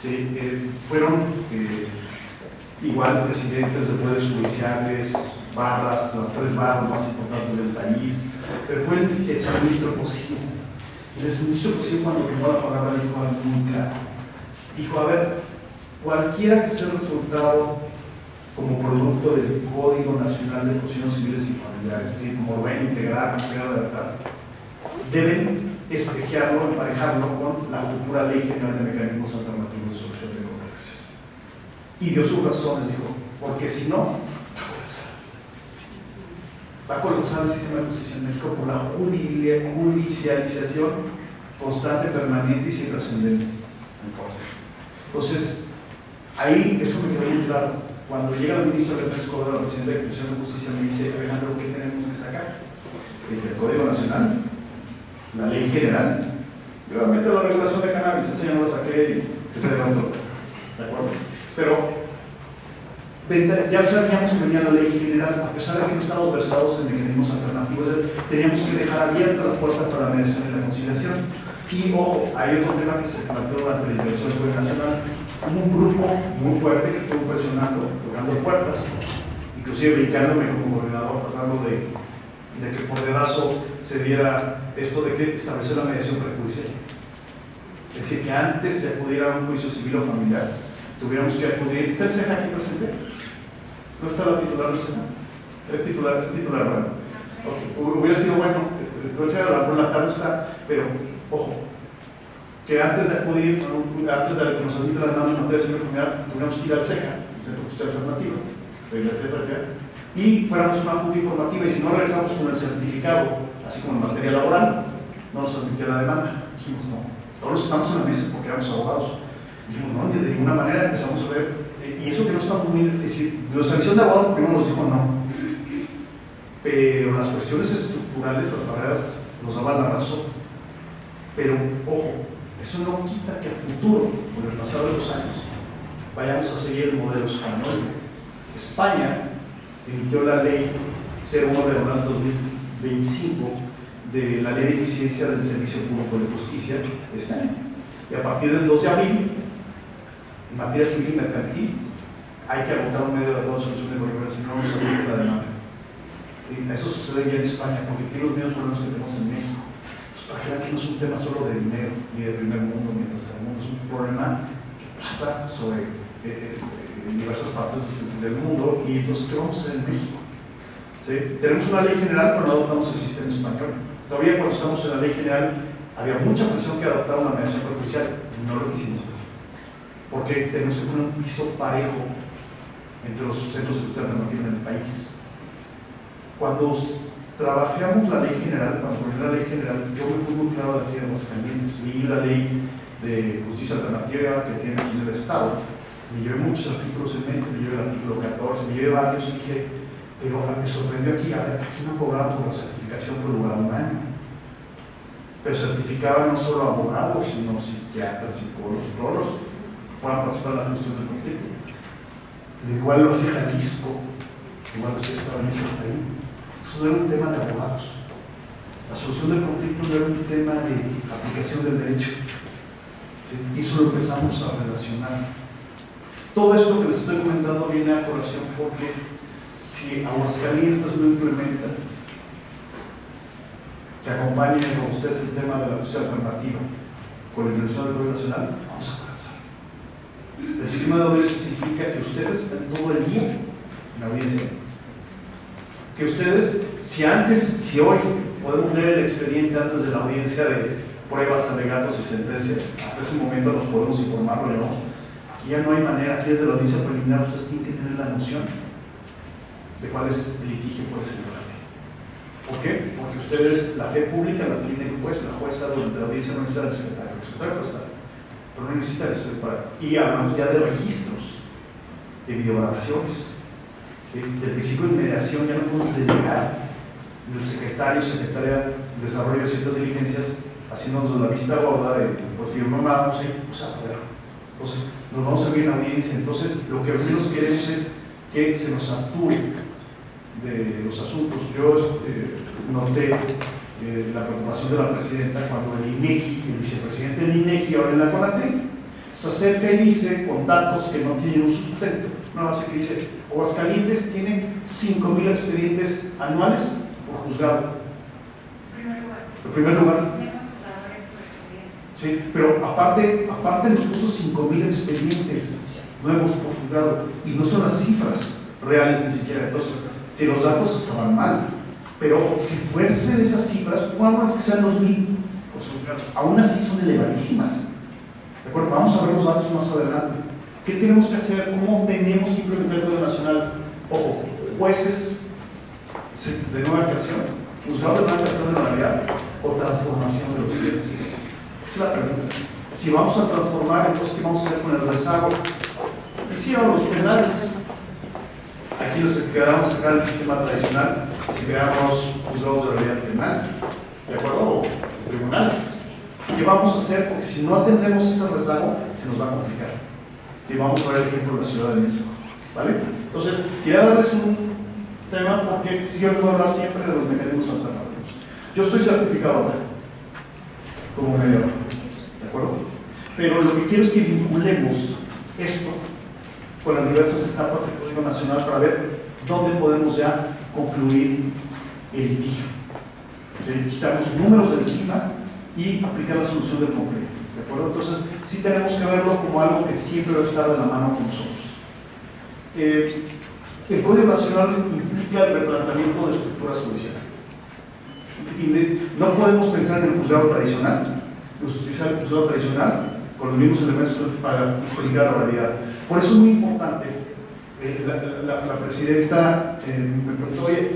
¿sí?, fueron igual presidentes de poderes judiciales, barras, las 3 barras más importantes del país, pero fue el exministro Cosío. El exministro Cosío, cuando tomó la palabra, dijo algo muy claro. Dijo, a ver, cualquiera que sea el resultado como producto del Código Nacional de Procedimientos Civiles y Familiares, es decir, como lo ven integrar, adaptar, deben espejearlo, emparejarlo con la futura Ley General de Mecanismos Alternativos de Solución de Controversias. Y dio sus razones, dijo, porque si no, va a colapsar el sistema de justicia en México por la judicialización constante, permanente y sin trascendente. Entonces, ahí eso me quedó muy claro. cuando llega el ministro de Relaciones Escobar, la presidenta de la Comisión de Justicia, me dice: Alejandro, ¿qué tenemos que sacar? Le dije: el Código Nacional, la Ley General, y obviamente la regulación de cannabis. Esa ya no la saqué y que se levantó. ¿De acuerdo? Pero ya sabíamos que venía la Ley General, a pesar de que no estamos versados en mecanismos alternativos, teníamos que dejar abierta la puerta para la mediación y la conciliación. Y ojo, hay otro tema que se planteó durante la intervención del Gobierno Nacional. Hubo un grupo muy fuerte que estuvo presionando, tocando puertas, inclusive brincándome como gobernador, tratando de que por dedazo se diera esto de que establecer la mediación prejudicial. Es decir, que antes de acudir a un juicio civil o familiar, tuviéramos que acudir. ¿Está el SENA aquí presente? ¿No está la titular del SENA? Es titular, ¿verdad? Okay. Hubiera sido bueno, por la tarde está, pero ojo, que antes de acudir, antes de que nos admita la demanda en materia civil familiar, tuviéramos que ir al SENA, el Centro de Justicia Alternativa, y fuéramos una junta informativa, y si no regresamos con el certificado, así como en materia laboral, no nos admitía la demanda. Dijimos: no, todos estamos en la mesa porque éramos abogados. Dijimos: no, de ninguna manera. Empezamos a ver, y eso que no estamos muy, es decir, nuestra visión de abogado primero nos dijo no, pero las cuestiones estructurales, las barreras, nos daban la razón. Pero ojo, eso no quita que a futuro, con el pasado de los años, vayamos a seguir el modelo español. España emitió la ley 01/2025 de la Ley de Eficiencia del Servicio Público de Justicia este año. Y a partir del 2 de abril, en materia civil y mercantil, hay que agotar un medio de acuerdo de solución de problemas, si no nos admite la demanda. Y eso sucede ya en España, porque tiene los mismos problemas que tenemos en México. Pues para que vean que no es un tema solo de dinero, ni de primer mundo, ni de tercer mundo, es un problema que pasa sobre diversas partes del mundo. Y entonces, ¿qué vamos a hacer en México? ¿Sí? Tenemos una ley general, pero no adoptamos el sistema español. Todavía cuando estamos en la ley general, había mucha presión que adoptar una mediación prejudicial. No lo quisimos hacer, porque tenemos que poner un piso parejo entre los centros de justicia alternativa en el país. Cuando trabajamos la ley general, cuando poní la ley general, yo me fui muy claro de aquí de Aguascalientes. Leí la ley de justicia alternativa que tiene aquí en el Estado, me llevé muchos artículos en mente, me llevé el artículo 14, me llevé varios, y dije, pero me sorprendió aquí, a ver, aquí no cobramos por la certificación por durar un año, pero certificaban no solo abogados, sino psiquiatras, psicólogos, todos los puedan participar en la gestión del conflicto. Igual lo hacía Jalisco, igual lo hacía Estado de México, hasta ahí. Eso no era un tema de abogados. La solución del conflicto no era un tema de aplicación del derecho. Y eso lo empezamos a relacionar. Todo esto que les estoy comentando viene a colación porque si Aguascalientes no implementa, se acompaña con ustedes el tema de la justicia alternativa con la intervención del Gobierno Nacional, vamos a colapsar. El sistema de audiencias implica que ustedes estén todo el día en la audiencia. Que ustedes, si hoy podemos leer el expediente antes de la audiencia de pruebas, alegatos y sentencia, hasta ese momento nos podemos informar, lo llevamos. Aquí ya no hay manera, aquí desde la audiencia preliminar ustedes tienen que tener la noción de cuál es el litigio, cuál es el debate. ¿Por qué? Porque ustedes, la fe pública la tiene el juez, la jueza durante la audiencia no necesita el secretario puede estar, pero no necesita el secretario. Y hablamos ya de registros, de videograbaciones, del principio de inmediación. Ya no podemos delegar el secretaria de desarrollo de ciertas diligencias haciéndonos la vista gorda de pues firmamos ahí, pues a poder. Entonces, nos vamos a ver en audiencia. Entonces, lo que menos queremos es que se nos sature de los asuntos. Yo noté la preocupación de la presidenta cuando el INEGI, el vicepresidente del INEGI, ahora en la CONATRI, se acerca y dice con datos que no tienen un sustento. Una base que dice: Aguascalientes tiene 5,000 expedientes anuales por juzgado. En primer lugar. Sí, pero aparte nos puso 5,000 expedientes nuevos por juzgado, y no son las cifras reales ni siquiera. Entonces, que los datos estaban mal, pero ojo, si fuesen esas cifras, bueno, que sean 2,000 por juzgado, aún así son elevadísimas. ¿De acuerdo? Vamos a ver los datos más adelante. ¿Qué tenemos que hacer? ¿Cómo tenemos que implementar el Código Nacional? Ojo, jueces de nueva creación, juzgado de nueva creación de normalidad o transformación de los bienes. Esa es la pregunta. Si vamos a transformar, entonces ¿qué vamos a hacer con el rezago? Hicieron los penales, aquí les quedamos sacar el sistema tradicional y si creamos juzgados de realidad penal, ¿de acuerdo? O tribunales. ¿Qué vamos a hacer? Porque si no atendemos ese rezago, se nos va a complicar. Y vamos a ver el ejemplo de la Ciudad de México, ¿vale? Entonces, quería darles un tema porque sí yo voy a hablar siempre de los mecanismos alternativos. Yo estoy certificado ahora como mediador, ¿de acuerdo? Pero lo que quiero es que vinculemos esto con las diversas etapas del Código Nacional para ver dónde podemos ya concluir el litigio. Quitarnos números de encima y aplicar la solución del conflicto, ¿de acuerdo? Entonces, sí tenemos que verlo como algo que siempre debe estar de la mano con nosotros. El Código Nacional implica el replanteamiento de estructuras judiciales. No podemos pensar en el juzgado tradicional, utilizar el juzgado tradicional con los mismos elementos para aplicar la realidad. Por eso es muy importante, la presidenta me preguntó, oye,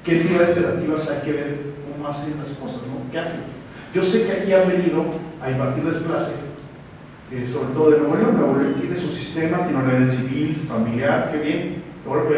¿qué entidades federativas hay que ver cómo hacen las cosas, ¿no? ¿Qué hacen? Yo sé que aquí han venido a impartirles clase, sobre todo de Nuevo León. Nuevo León tiene su sistema, tiene una ley civil, familiar, qué bien.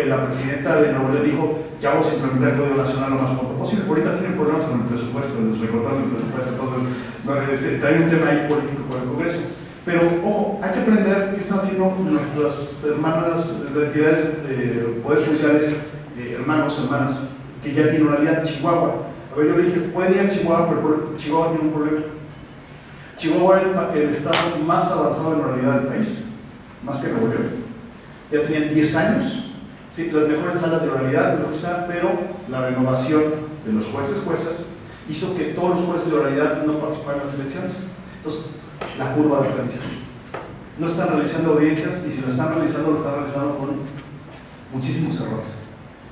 La presidenta de Nuevo León dijo, ya vamos a implementar el Código Nacional lo más pronto posible. Ahorita tienen problemas con el presupuesto, les recortaron el presupuesto, entonces trae un tema ahí político por el Congreso. Pero, ojo, hay que aprender qué están haciendo nuestras hermanas de entidades de poderes judiciales, hermanos, hermanas, que ya tienen una alianza en Chihuahua. A ver, yo le dije, pueden ir a Chihuahua, pero Chihuahua tiene un problema. Chihuahua es el estado más avanzado en la realidad del país, más que Nuevo León. Ya tenían 10 años. Sí, las mejores salas de oralidad, pero la renovación de los jueces hizo que todos los jueces de oralidad no participaran en las elecciones. Entonces, la curva de aprendizaje. No están realizando audiencias y si lo están realizando con muchísimos errores.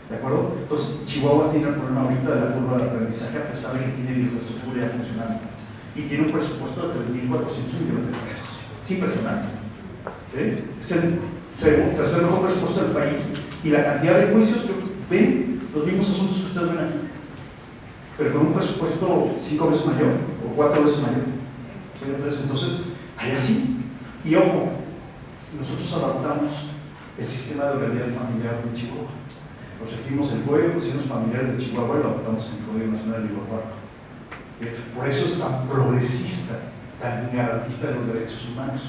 ¿De acuerdo? Entonces, Chihuahua tiene el problema ahorita de la curva de aprendizaje, a pesar de que tiene la infraestructura ya funcionando. Y tiene un presupuesto de 3.400 millones de pesos. Es impresionante. ¿Sí? Es el tercer mejor presupuesto del país. Y la cantidad de juicios que ven, los mismos asuntos que ustedes ven aquí, pero con un presupuesto 5 veces mayor o 4 veces mayor. Entonces, hay así. Y ojo, nosotros adaptamos el sistema de realidad familiar de Chihuahua. Protegimos el Código de Procedimientos Familiares de Chihuahua y lo adaptamos en el Código Nacional de Igualdad. Por eso es tan progresista, tan garantista de los derechos humanos.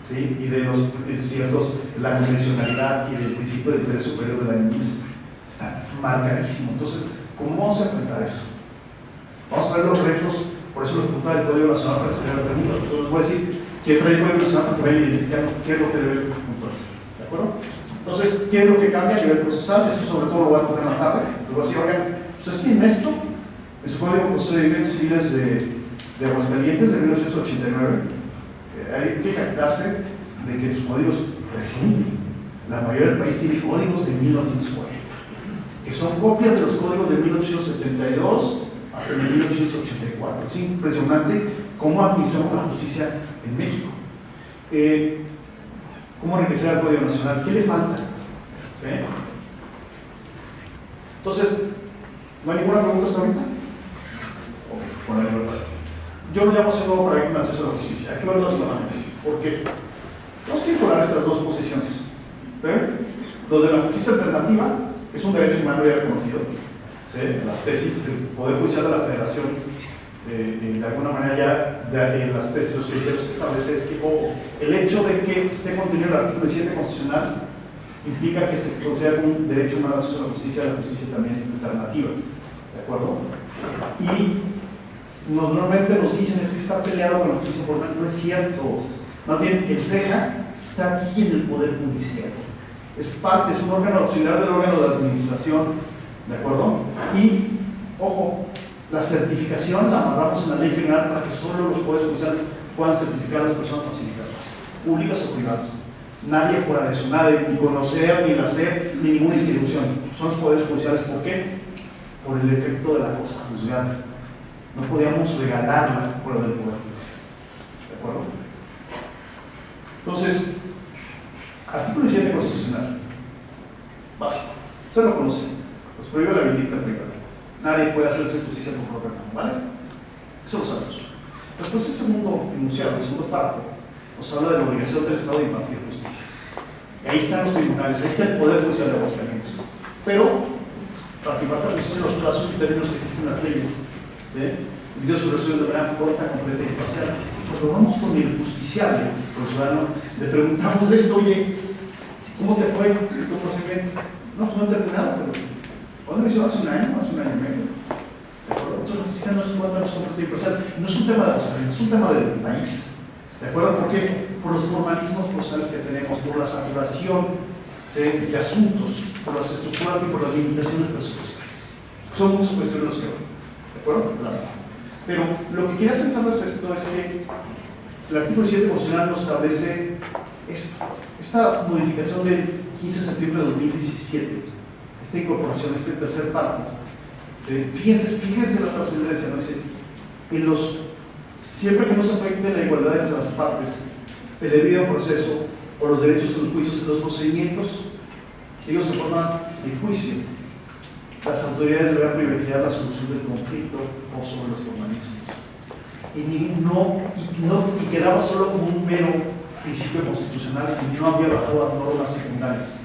¿Sí? Y de los ciertos, la convencionalidad y del principio de interés superior de la niñez está marcadísimo. Entonces, ¿cómo vamos a enfrentar eso? Vamos a ver los retos, por eso les preguntaba el Código Nacional para que se vean las preguntas. Entonces, les voy a decir qué trae el Código Nacional para que vayan identificando qué es lo que debe puntualizar. ¿De acuerdo? Entonces, ¿qué es lo que cambia a nivel procesal? Eso sobre todo lo voy a tocar en la tarde. Les voy a decir, oigan, ustedes tienen esto, es Código de Procedimientos Civiles de Aguascalientes de 1989. Hay que jactarse de que sus códigos recientes, la mayoría del país tiene códigos de 1940, que son copias de los códigos de 1872 hasta 1884. Es impresionante cómo administramos la justicia en México. ¿Cómo enriquecer el Código Nacional? ¿Qué le falta? ¿Sí? Entonces, ¿no hay ninguna pregunta hasta ahorita? Ok, por ahí, ¿verdad? Yo lo llamo ese nuevo paradigma de acceso a la justicia. Hay que verlo de esta manera. ¿Por qué? Tenemos que incorporar estas dos posiciones. ¿Sí? Los de la justicia alternativa, que es un derecho humano ya reconocido. ¿Sí? Las tesis del Poder Judicial de la Federación, de alguna manera ya en las tesis, los criterios que establece es que, ojo, el hecho de que esté contenido en el artículo 17 constitucional implica que se considera un derecho humano de acceso a la justicia también alternativa. ¿De acuerdo? Y normalmente nos dicen es que está peleado con la justicia formal. No es cierto. Más bien, el CEJA está aquí en el Poder Judicial. Es parte, es un órgano auxiliar del órgano de administración. ¿De acuerdo? Y, ojo, la certificación la amarramos en la ley general para que solo los poderes judiciales puedan certificar a las personas facilitadoras, públicas o privadas. Nadie fuera de eso, nadie, ni conocer, ni la SEP, ni ninguna institución. Son los poderes judiciales. ¿Por qué? Por el efecto de la cosa juzgada. No podíamos regalarla por el Poder Judicial. ¿De acuerdo? Entonces, artículo 17 constitucional, básico. Usted lo conoce. Nos prohíbe la vindicta privada. Nadie puede hacerse justicia por propia mano, ¿vale? Eso lo sabemos. Después, el segundo enunciado, el segundo párrafo, nos habla de la obligación del Estado de impartir justicia. Ahí están los tribunales, ahí está el Poder Judicial de Aguascalientes. Pero, para que falta que los plazos y términos que exigen las leyes, y dio su resolución de manera corta, completa y parcial. Cuando vamos con el justiciable, con el ciudadano, le preguntamos de esto, oye, ¿cómo te fue tu procedimiento? No, pues no he terminado, pero ¿cuándo lo hizo? Hace un año y medio. ¿De acuerdo? Entonces, la justicia no es cuando nos completa y parcial. No es un tema de Aguascalientes, es un tema del país. ¿De acuerdo? ¿Por qué? Por los formalismos procesales que tenemos, por la saturación de asuntos, por las estructuras y por las limitaciones presupuestarias. Son muchas cuestiones los que van. ¿De acuerdo? Claro. Pero lo que quería acentuarles esto es que el artículo 7 constitucional nos establece esta modificación del 15 de septiembre de 2017, esta incorporación, este tercer párrafo. Fíjense la trascendencia, ¿no? Dice, siempre que no se afecte la igualdad entre las partes, el debido proceso o los derechos en los juicios, en los procedimientos, si ellos se forman de juicio, las autoridades deberán privilegiar la solución del conflicto o sobre los formalismos. Y quedaba solo como un mero principio constitucional y no había bajado a normas secundarias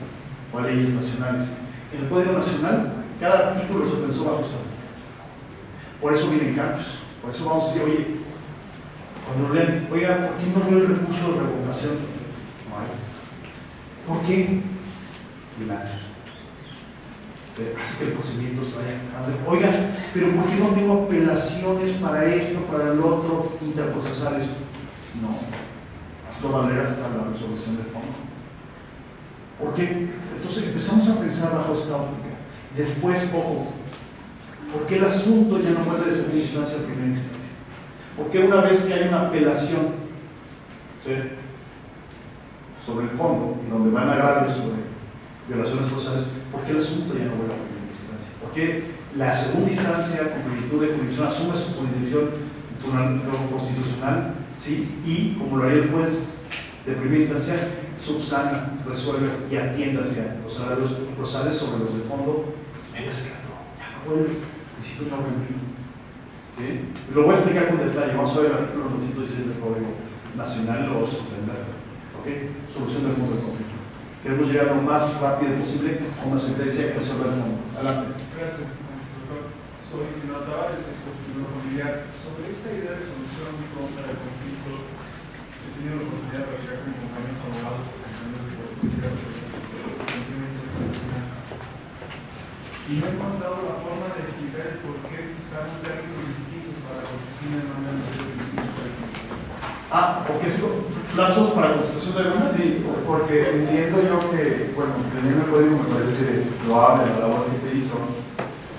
o a leyes nacionales. En el Código Nacional, cada artículo se pensó bajo esta lógica. Por eso vienen cambios. Por eso vamos a decir, oye, cuando leen, oiga, ¿por qué no veo el recurso de revocación? No hay. ¿Por qué? Milagros. Hace que el procedimiento se vaya a... Oiga, pero ¿por qué no tengo apelaciones para esto, para el otro, interprocesales? No. Esto valer hasta la resolución de fondo. ¿Por qué? Entonces empezamos a pensar bajo esta óptica. Después, ojo, ¿por qué el asunto ya no vuelve de segunda instancia a primera instancia? ¿Por qué una vez que hay una apelación sobre el fondo, y donde van agravios sobre violaciones procesales, ¿por qué el asunto ya no vuelve a primera instancia? ¿Por qué la segunda instancia, con plenitud de jurisdicción, asume su jurisdicción constitucional, ¿sí? Y, como lo haría el juez de primera instancia, subsana, resuelve y atienda hacia los salarios procesales sobre los de fondo? Ella se quedó, ya no vuelve, en principio no vuelve. ¿Sí? Lo voy a explicar con detalle, vamos a ver el artículo 916 del Código Nacional, lo vamos a entender. ¿Okay? Solución del fondo del conflicto. Queremos llegar lo más rápido posible a una sentencia que resuelva el fondo. Adelante. Gracias, doctor. Soy Quino Tavares, consumidor familiar. Sobre esta idea de solución contra el conflicto, he tenido la posibilidad de platicar con compañeros abogados de política sobre el cumplimiento internacional. Y no he encontrado la forma de explicar el por qué fijar un término distinto para la oficina de demanda en materia civil. Porque es plazos para contestación de demanda. Sí, porque entiendo yo que, bueno, teniendo el código me parece loable la labor que se hizo,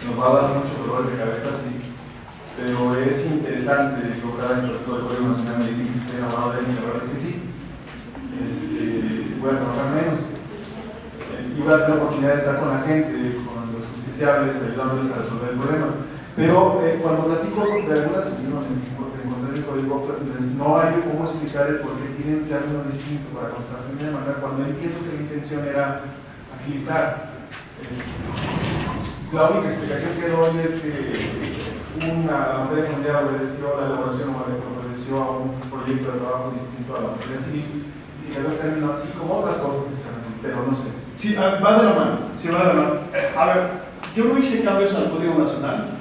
nos va a dar muchos dolores de cabeza, sí, pero es interesante lograr dentro del Código Nacional. Me dicen que estoy enamorado de él, y la verdad es que sí. Voy a trabajar menos y voy a tener la oportunidad de estar con la gente, con los justiciables, ayudándoles a resolver el problema. Pero cuando platico de algunas opiniones que encontré en el código, no hay cómo explicar el por qué tienen un término distinto para constatación de demanda, cuando entiendo que la intención era agilizar. La única explicación que doy es que la materia familiar obedeció a la elaboración obedeció a un proyecto de trabajo distinto a la materia civil y se quedó el término así como otras cosas que están así, pero no sé. Sí, va de la mano. Sí, va de la mano. A ver, yo no hice cambios al Código Nacional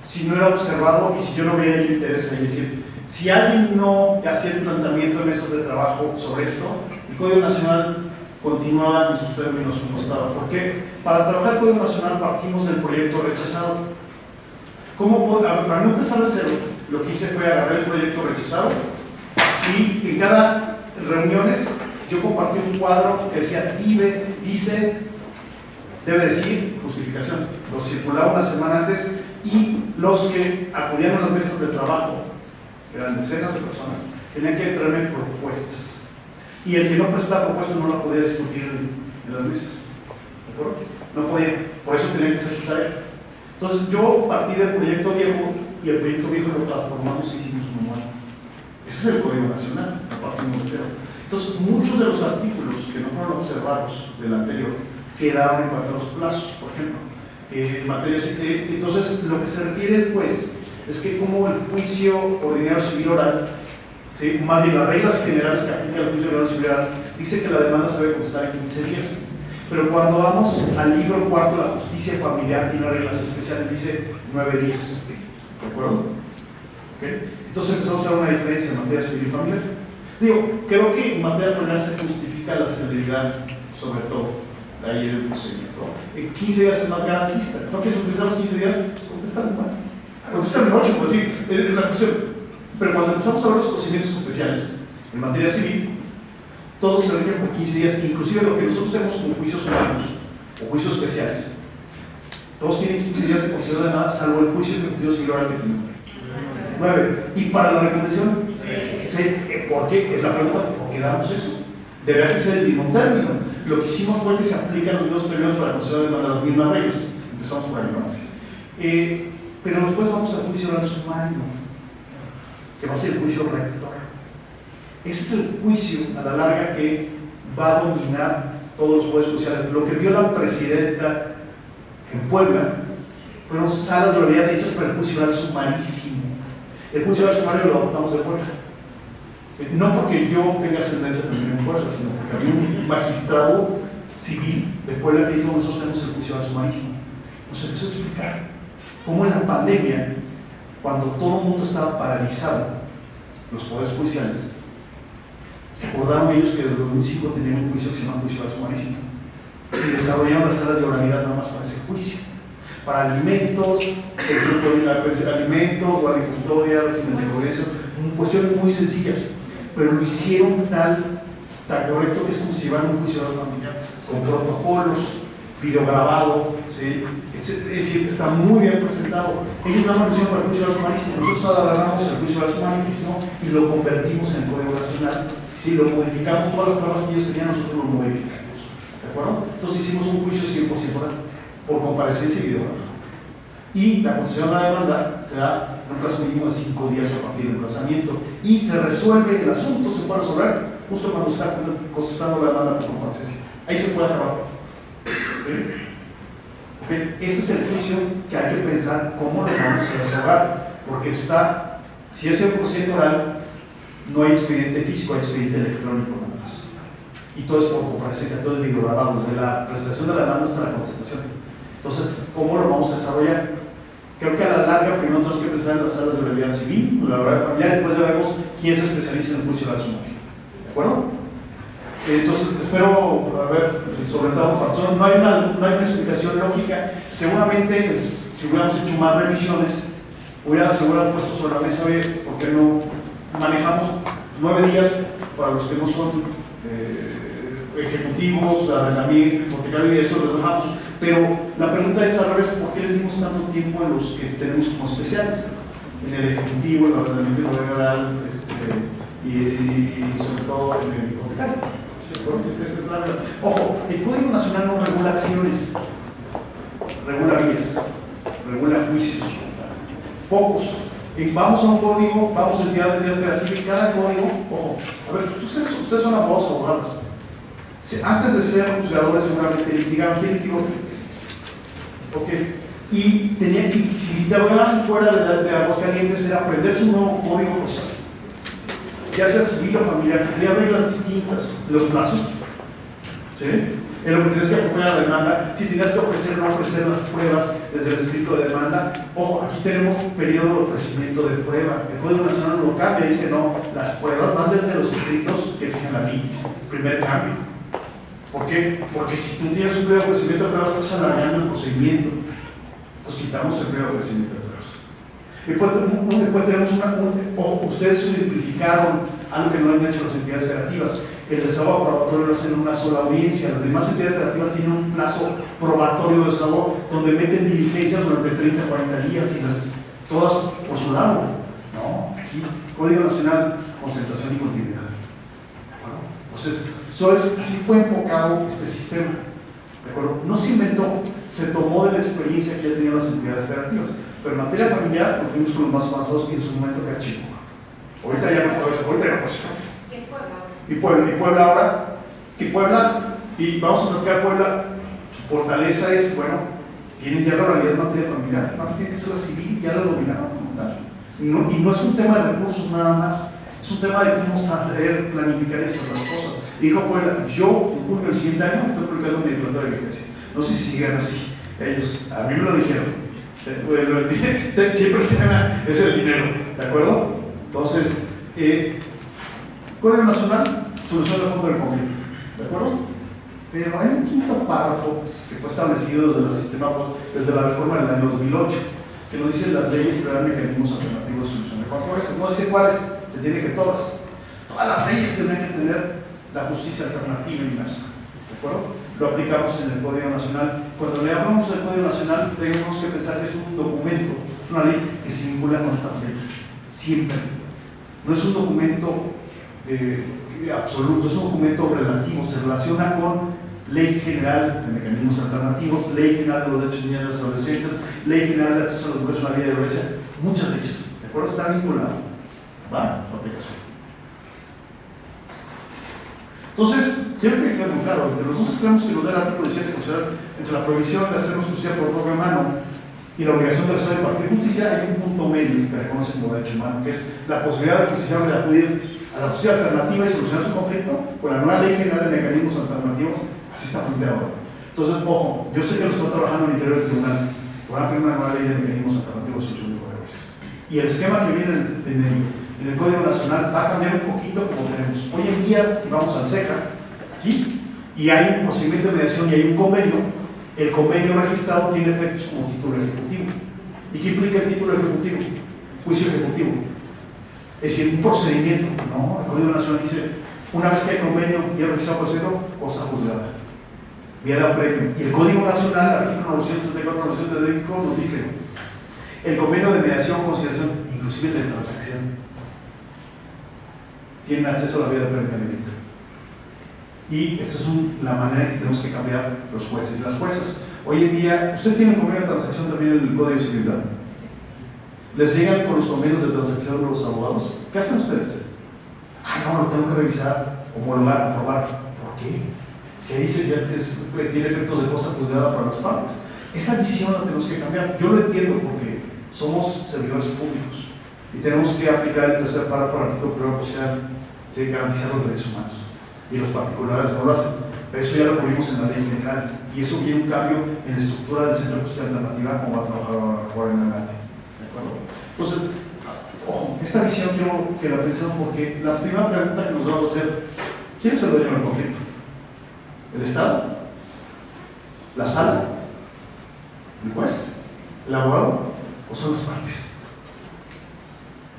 si no era observado y si yo no veía el interés ahí. Es decir, si alguien no hacía el planteamiento en mesas de trabajo sobre esto, el Código Nacional continuaba en sus términos como estaba. Porque para trabajar el Código Nacional partimos del proyecto rechazado. Para no empezar de cero, lo que hice fue agarrar el proyecto rechazado y en cada reuniones yo compartí un cuadro que decía debe decir justificación. Lo circulaba una semana antes y los que acudían a las mesas de trabajo, que eran decenas de personas, tenían que traerme propuestas. Y el que no presentaba propuestas no la podía discutir en las mesas. ¿De acuerdo? No podía. Por eso tenía que hacer su tarea. Entonces yo partí del proyecto viejo y el proyecto viejo lo transformamos y hicimos un nuevo. Ese es el Código Nacional, lo partimos de cero. Entonces muchos de los artículos que no fueron observados del anterior quedaron en cuanto a los plazos, por ejemplo. Entonces lo que se refiere el juez es que como el juicio ordinario civil oral ¿sí? Más bien las reglas generales que aplica el juicio oral civil dice que la demanda se debe contestar en 15 días. Pero cuando vamos al libro cuarto de la justicia familiar, tiene reglas especiales, dice 9 días. ¿De acuerdo? ¿Okay? Entonces empezamos a ver una diferencia en materia civil y familiar. Digo, creo que en materia familiar se justifica la celeridad, sobre todo, de ahí el procedimiento. En 15 días es más garantista. ¿No quieres utilizar los 15 días? Pues contestan igual. Contestan en 8, por decir, es la cuestión. Pero cuando empezamos a ver los procedimientos especiales en materia civil, todos se rigen por 15 días, inclusive lo que nosotros tenemos como juicios humanos o juicios especiales. Todos tienen 15 días de concesión de nada, salvo el juicio ejecutivo civil oral que tiene 9. ¿Y para la recomendación? Sí. ¿Por qué? Es la pregunta, ¿por qué damos eso? Debería ser el mismo término. Lo que hicimos fue que se aplican los mismos términos para la concesión de demanda, las mismas reglas. Empezamos por ahí, ¿no? Pero después vamos al juicio oral sumario, que va a ser el juicio rector. Ese es el juicio a la larga que va a dominar todos los poderes judiciales. Lo que vio la presidenta en Puebla fueron salas de oralidad hechas para el juicio oral sumarísimo. El juicio oral sumario lo adoptamos de Puebla. No porque yo tenga ascendencia también en Puebla, sino porque había un magistrado civil de Puebla que dijo: nosotros tenemos el juicio oral sumarísimo. Nos empezó a explicar cómo en la pandemia, cuando todo el mundo estaba paralizado, los poderes judiciales, se acordaron ellos que desde 2005 tenían un juicio que se llama juicio oral sumarísimo y desarrollaron las salas de oralidad nada más para ese juicio, para alimentos, alimentos, guardia y custodia, régimen de progreso, cuestiones muy sencillas, pero lo hicieron tan correcto que es como si llevaran un juicio oral familiar con protocolos, video grabado, ¿sí? Es decir, está muy bien presentado. Ellos dan una versión para el juicio oral sumarísimo, nosotros agarramos el juicio oral sumarísimo y lo convertimos en el Código Nacional. Si lo modificamos, todas las trabas que ellos tenían, nosotros lo modificamos. ¿De acuerdo? Entonces hicimos un juicio 100% oral, por comparecencia y video. Y la concesión de la demanda se da en un plazo mínimo de 5 días a partir del emplazamiento. Y se resuelve el asunto, se puede resolver justo cuando está contestando la demanda por comparecencia. Ahí se puede acabar. ¿Sí? ¿Okay? Ese es el juicio que hay que pensar cómo lo vamos a resolver. Porque está, si es 100% oral, no hay expediente físico, hay expediente electrónico nada más. Y todo es por comparecencia, todo es video grabado, desde la presentación de la demanda hasta la contestación. Entonces, ¿cómo lo vamos a desarrollar? Creo que a la larga primero tenemos que pensar en las salas de oralidad civil, la oralidad familiar, y después ya vemos quién se especializa en el juicio oral sumario. ¿De acuerdo? Entonces, espero haber solventado por razón. No hay una explicación lógica. Seguramente, si hubiéramos hecho más revisiones, se hubieran puesto sobre la mesa, ¿por qué no manejamos 9 días para los que no son ejecutivos, arrendamiento, hipotecario y eso lo dejamos? Pero la pregunta es al revés: ¿por qué les dimos tanto tiempo a los que tenemos como especiales? En el ejecutivo, en el arrendamiento inmobiliario, y sobre todo en el hipotecario. Esa es la verdad. Ojo, el Código Nacional no regula acciones, regula vías, regula juicios. Pocos. Vamos a un código, vamos a entidad de federativa y cada código, ojo, a ver, ustedes son abogados o abogadas. Antes de ser juzgadores seguramente litigaron. ¿Quién litigó? Ok. Y tenían que, si litigaban fuera de Aguascalientes, era aprenderse un nuevo código procesal, ya sea civil o familiar, que tenía reglas distintas, los plazos, ¿sí? En lo que tenías que acompañar a la demanda, si tenías que ofrecer o no ofrecer las pruebas desde el escrito de demanda. Ojo, aquí tenemos periodo de ofrecimiento de prueba. El Código Nacional no lo cambia, dice no, las pruebas van desde los escritos que fijan la litis. Primer cambio. ¿Por qué? Porque si tú tienes un periodo de ofrecimiento de pruebas, estás alargando el procedimiento. Entonces quitamos el periodo de ofrecimiento de pruebas. Después tenemos ojo, ustedes simplificaron algo que no han hecho las entidades federativas. El desahogo probatorio lo hacen en una sola audiencia. Las demás entidades federativas tienen un plazo probatorio de desahogo donde meten diligencias durante 30 o 40 días y todas por su lado. No, aquí, Código Nacional, concentración y continuidad. ¿De acuerdo? Entonces, así fue enfocado este sistema. ¿De acuerdo? No se inventó, se tomó de la experiencia que ya tenían las entidades federativas. Pero en materia familiar, nos fuimos con los más avanzados y en su momento que era Chihuahua. Ahorita ya no puedo decir, ahorita ya no puedo decir. Y Puebla ahora, y vamos a tocar Puebla, su fortaleza es, bueno, tienen ya la realidad en materia familiar, no tiene que ser la civil, ya la dominaron como tal. Y no es un tema de recursos nada más, Es un tema de cómo saber planificar esas las cosas. Dijo Puebla, yo en junio del siguiente año estoy publicando mi declaratoria de vigencia. No sé si sigan así. Ellos, a mí me lo dijeron. Bueno, siempre el tema es el dinero, ¿de acuerdo? Entonces, Código Nacional, solución del fondo del conflicto, ¿de acuerdo? Pero hay un quinto párrafo que fue establecido desde la reforma del año 2008, que nos dice las leyes crean mecanismos alternativos de solución de controversias. No dice cuáles, se tiene que todas. Todas las leyes deben que tener la justicia alternativa inmersa, ¿de acuerdo? Lo aplicamos en el Código Nacional. Cuando le hablamos del Código Nacional, tenemos que pensar que es un documento, es una ley que se vincula con otras leyes, siempre. No es un documento absoluto, es un documento relativo, se relaciona con Ley General de Mecanismos Alternativos, Ley General de los Derechos de Niños y Adolescentes, Ley General de Acceso a las Mujeres a una Vida de Violencia, muchas leyes, ¿de acuerdo? Está vinculado, ¿va? Su aplicación. Entonces, quiero que quede muy claro, nosotros creemos que nos da el artículo 17 considerar entre la prohibición de hacernos justicia por propia mano y la obligación del Estado de impartir justicia, hay un punto medio que reconoce como derecho humano, que es la posibilidad de justiciar de acudir a la justicia alternativa y solucionar su conflicto con la nueva Ley General de Mecanismos Alternativos. Así está planteado. Entonces, ojo, yo sé que lo estoy trabajando en el interior del tribunal, van a tener una nueva Ley de Mecanismos Alternativos de solución de controversias. Y el esquema que viene en el Código Nacional va a cambiar un poquito como tenemos. Hoy en día, si vamos al CEJA, aquí, y hay un procedimiento de mediación y hay un convenio, el convenio registrado tiene efectos como título ejecutivo. ¿Y qué implica el título ejecutivo? Juicio ejecutivo. Es decir, un procedimiento. No, el Código Nacional dice, una vez que hay convenio y el registrado procedimiento, cosa juzgada. Vía de premio. Y el Código Nacional, artículo 934 nos dice, el convenio de mediación, conciliación, inclusive de transacción, tienen acceso a la vía de premio directa. Y esa es la manera en que tenemos que cambiar los jueces y las juezas. Hoy en día, ustedes tienen convenio de transacción también en el Código Civil, ¿verdad? ¿Les llegan con los convenios de transacción los abogados? ¿Qué hacen ustedes? Ah, no, lo tengo que revisar, homologar, aprobar. ¿Por qué? Si ahí tiene efectos de cosa juzgada para las partes. Esa visión la tenemos que cambiar. Yo lo entiendo porque somos servidores públicos y tenemos que aplicar el tercer párrafo del artículo primero posibilidad de garantizar los derechos humanos. Y los particulares no lo hacen. Pero eso ya lo cubrimos en la ley general. Y eso viene un cambio en la estructura del Centro de Justicia Alternativa como va a trabajar ahora en adelante. ¿De acuerdo? Entonces, ojo, esta visión quiero que la pensemos porque la primera pregunta que nos vamos a hacer, ¿quién es el dueño del conflicto? ¿El Estado? ¿La sala? ¿El juez? ¿El abogado? ¿O son las partes?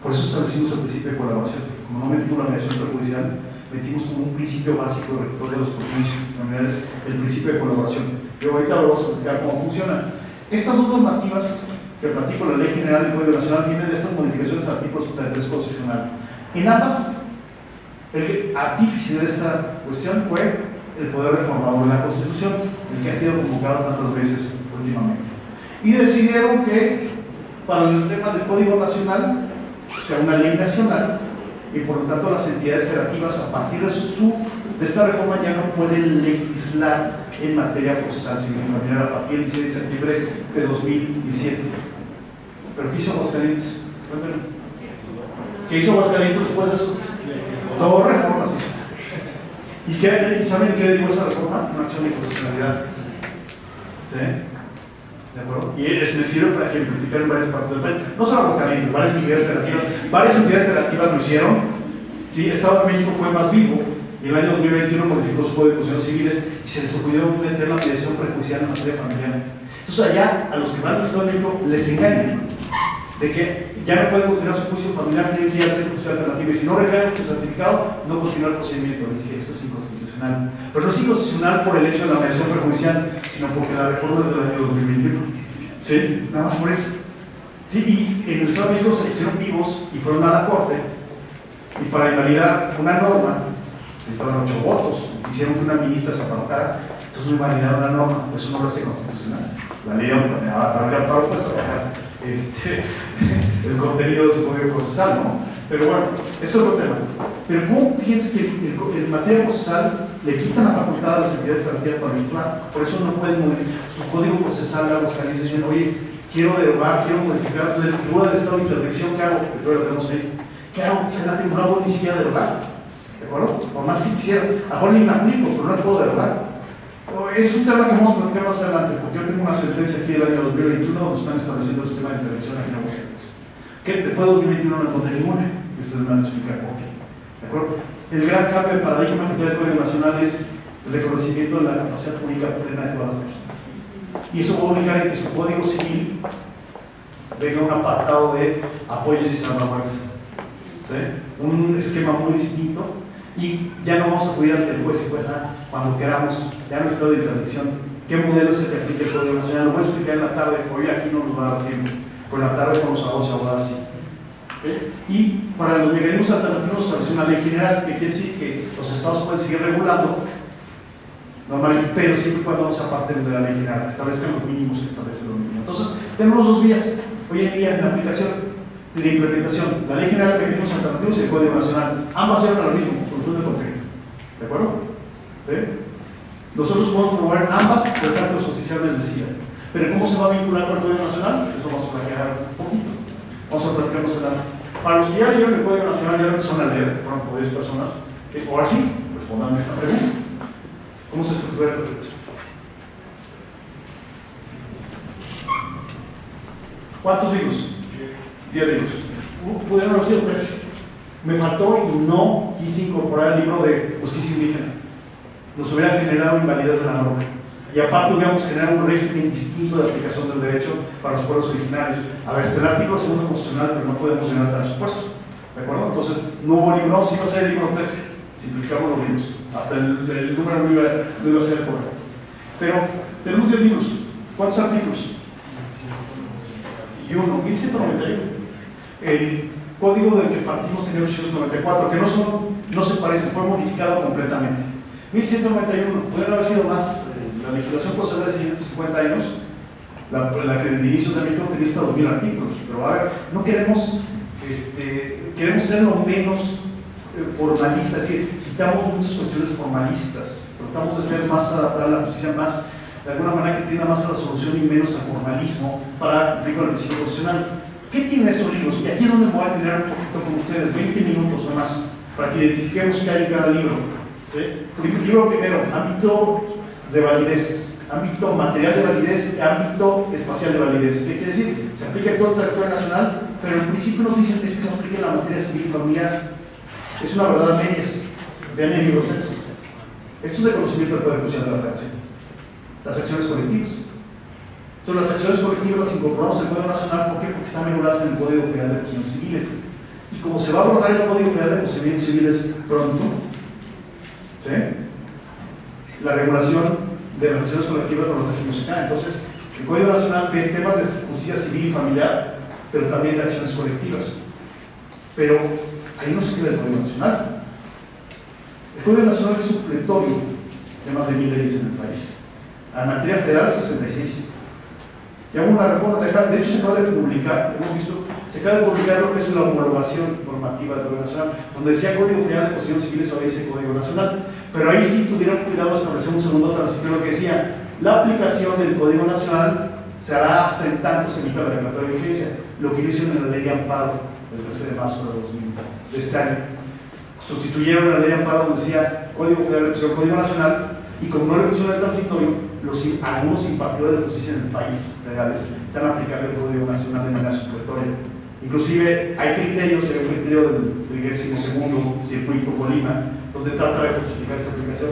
Por eso establecimos el principio de colaboración. Como no metimos la mediación perjudicial, metimos como un principio básico rector de los procedimientos familiares, el principio de colaboración. Pero ahorita lo vamos a explicar cómo funciona. Estas dos normativas que platico, la Ley General y el Código Nacional, vienen de estas modificaciones al artículo 73 constitucional. En ambas, el artífice de esta cuestión fue el poder reformador de la Constitución, el que ha sido convocado tantas veces últimamente. Y decidieron que para el tema del Código Nacional sea una ley nacional y por lo tanto las entidades federativas a partir de esta reforma ya no pueden legislar en materia procesal civil y familiar a partir del 16 de septiembre de 2017. ¿Pero qué hizo Aguascalientes? Cuéntenme. ¿Qué hizo Aguascalientes después de eso? Todo reformas hizo. ¿Y saben qué derivó esa reforma? Una acción de inconstitucionalidad. ¿Sí? ¿De acuerdo? Y me sirve para ejemplificar en varias partes del país. No solo Aguascalientes, varias entidades federativas lo hicieron. ¿Sí? Estado de México fue más vivo y en el año 2021 modificó su Código de Procesos Civiles y se les ocurrió meter la mediación prejudicial en materia familiar. Entonces allá, a los que van al Estado de México, les engañan de que ya no pueden continuar su juicio familiar, tienen que ir al Centro de Justicia Alternativa y si no recaen su certificado, no continúa el procedimiento. Les dije, eso es inconstitucional. Pero no es inconstitucional por el hecho de la mediación prejudicial, sino porque la reforma es del año 2021. ¿Sí? Nada más por eso. ¿Sí? Y en el Estado de México se hicieron vivos y fueron a la Corte y para invalidar una norma, necesitaron 8 votos, hicieron que una ministra se apartara, entonces no invalidaron la norma, eso no lo hace constitucional. La ley a través de amparo pues el contenido de su código procesal, ¿no? Pero bueno, eso es otro tema. Pero ¿cómo? Fíjense que en materia procesal le quitan la facultad a las entidades federativas para legislar, por eso no pueden modificar su código procesal a los calientes diciendo, oye, quiero derogar, quiero modificar la figura del estado de interdicción que hago, que todavía lo tenemos ahí. ¿qué hago? No hago ni siquiera derogar, ¿de acuerdo? Por más que quisiera, a lo mejor ni me aplico, pero no puedo derogar. Es un tema que vamos a platicar más adelante, porque yo tengo una sentencia aquí del año 2021 donde están estableciendo el sistema de intervención aquí en Aguascalientes. Que después de 2021 no encontré ninguna, y ustedes me van a explicar por qué. ¿De acuerdo? El gran cambio de paradigma que trae el Código Nacional es el reconocimiento de la capacidad jurídica plena de todas las personas. Y eso va a obligar en que su Código Civil venga un apartado de apoyos y salvaguardas. ¿Sí? Un esquema muy distinto, y ya no vamos a acudir ante el juez y jueza cuando queramos, ya no estado de interdicción. ¿Qué modelo se te aplica el Código Nacional? Lo voy a explicar en la tarde, hoy aquí no nos va a dar tiempo, pero en la tarde con los abogados y abogadas sí. ¿Okay? Y para los mecanismos alternativos estableció una ley general, que quiere decir que los estados pueden seguir regulando normalmente, pero siempre y cuando no se aparten de la ley general, establezcan los mínimos que establece lo mínimo. Entonces, tenemos dos vías hoy en día en la aplicación de implementación: la ley general de mecanismos alternativos y el Código Nacional. Ambas llevan a lo mismo, solución de conflicto. ¿De acuerdo? ¿Sí? Nosotros podemos promover ambas, por tanto los oficiales decidan. Pero ¿cómo se va a vincular con el Código Nacional? Eso vamos a platicar un poquito. Vamos a platicar más adelante. Para los que ya leyeron el Código Nacional, ya lo empezaron a leer, fueron como 10 personas, ahora sí, respondan esta pregunta. ¿Cómo se estructura el proyecto? ¿Cuántos libros? 10 libros. Pudieron haber sido 13. Me faltó y no quise incorporar el libro de justicia indígena. Nos hubiera generado invalidez de la norma. Y aparte hubiéramos generado un régimen distinto de aplicación del derecho para los pueblos originarios. A ver, está el artículo 2 constitucional, pero no podemos llenar tan supuesto. ¿De acuerdo? Entonces, no hubo libro, no, sí iba a ser el libro 13. Simplificamos los libros. Hasta el número no iba a ser el correcto. Pero tenemos 10 libros. ¿Cuántos artículos? Y uno, 1191. El código del que partimos tenía 894, que no se parecen, fue modificado completamente. 1191, pudieron haber sido más. La legislación procede de 150 años, la que de inicios de México tenía hasta 2000 artículos. Pero a ver, no queremos, queremos ser lo menos formalista, es decir, quitamos muchas cuestiones formalistas, tratamos de ser más adaptar a la justicia, más de alguna manera que tienda más a la solución y menos al formalismo para cumplir con el principio constitucional. ¿Qué tienen estos libros? Y aquí es donde me voy a tener un poquito con ustedes, 20 minutos nomás, para que identifiquemos qué hay en cada libro. ¿Sí? Libro primero, ámbito de validez, ámbito material de validez, ámbito espacial de validez. ¿Qué quiere decir? Se aplica en todo el territorio nacional, pero en principio nos dicen que se aplica en la materia civil y familiar. Es una verdad a medias. Vean el libro 6. Esto es de conocimiento del Poder Judicial de la Federación. Las acciones colectivas. Entonces, las acciones colectivas las incorporamos al Código Nacional. ¿Por qué? Porque están reguladas en el Código Federal de Procedimientos Civiles. Y como se va a abordar el Código Federal de Procedimientos Civiles pronto, ¿sí? La regulación de las acciones colectivas no las trajimos acá. Entonces, el Código Nacional ve temas de justicia civil y familiar, pero también de acciones colectivas. Pero ahí no se queda el Código Nacional. El Código Nacional es supletorio de más de 1000 leyes en el país. A materia federal, 66. Ya hubo una reforma, de hecho se acaba de publicar, hemos visto, se acaba de publicar lo que es la homologación normativa del Código Nacional, donde decía Código Federal de Procedimientos Civiles, ahora dice Código Nacional. Pero ahí sí tuvieron cuidado de establecer un segundo transitorio que decía: la aplicación del Código Nacional se hará hasta en tanto se emita la declaratoria de vigencia, lo que hicieron en la ley de amparo del 13 de marzo de este año. Sustituyeron la ley de amparo donde decía Código Federal de Procedimientos, Código Nacional, y como no le pusieron el transitorio, algunos impartidores de justicia en el país legales están aplicando el Código Nacional de manera supletoria. Inclusive hay criterios, hay un criterio del 32º Circuito Colima, donde trata de justificar esa aplicación.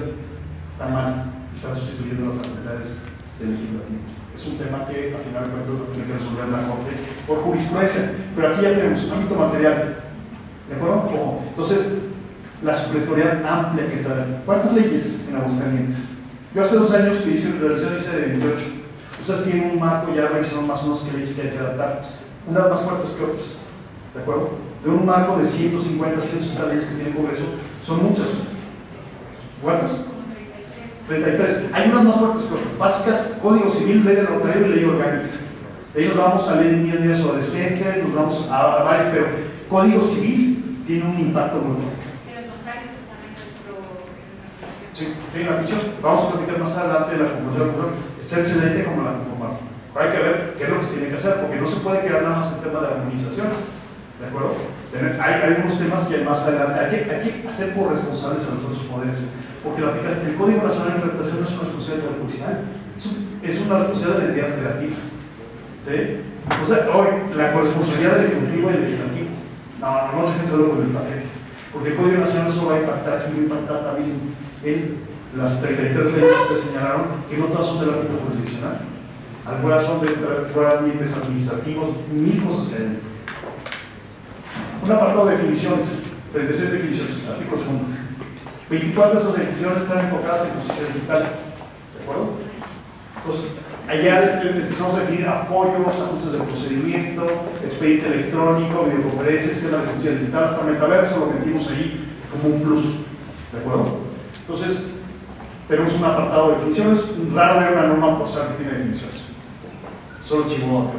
Está mal, están sustituyendo las facultades del legislativo. Es un tema que al final de cuentas lo tiene que resolver la Corte por jurisprudencia. Pero aquí ya tenemos un ámbito material. ¿De acuerdo? Ojo. Entonces, la supletoriedad amplia que trae. ¿Cuántas leyes en Aguascalientes? Yo hace 2 años que hice una revisión, hice de 28. Ustedes tienen un marco, ya revisaron más o menos qué leyes que hay que adaptar. Unas más fuertes que otras. ¿De acuerdo? De un marco de 150, 160 leyes que tiene el Congreso, son muchas. ¿Cuántas? 33. Hay unas más fuertes que otras. Básicas: Código Civil, Ley de Notario y Ley Orgánica. De ahí nos vamos a Ley de Niños Adolescentes, nos vamos a varios, pero Código Civil tiene un impacto muy fuerte. Sí, en la comisión. Vamos a platicar más adelante de la conformación. Está excelente como la conformaron. Hay que ver qué es lo que se tiene que hacer, porque no se puede quedar nada más en tema de armonización. ¿De acuerdo? Hay unos temas que más adelante hay que hacer por responsables a los otros poderes, porque el Código Nacional de Interpretación no es una responsabilidad del Poder Judicial, es una responsabilidad de la entidad federativa. ¿Sí? O sea, hoy la corresponsabilidad del Ejecutivo y el Legislativo. No se dejen solo con el papel, porque el Código Nacional no solo va a impactar aquí, va a impactar también en las 33 leyes que ustedes señalaron, que no todas son de la ámbito jurisdiccional. Algunas son de trámites administrativos, 1000 cosas que hay. Un apartado de definiciones, 36 definiciones, artículo 2. 24 de esas definiciones están enfocadas en justicia digital. ¿De acuerdo? Entonces, allá empezamos a definir apoyos, ajustes del procedimiento, expediente electrónico, videoconferencia, esquema de justicia digital, hasta metaverso, lo metimos ahí como un plus. ¿De acuerdo? Entonces, tenemos un apartado de definiciones. Raro ver una norma por SAR que tiene definiciones. Solo Chihuahua.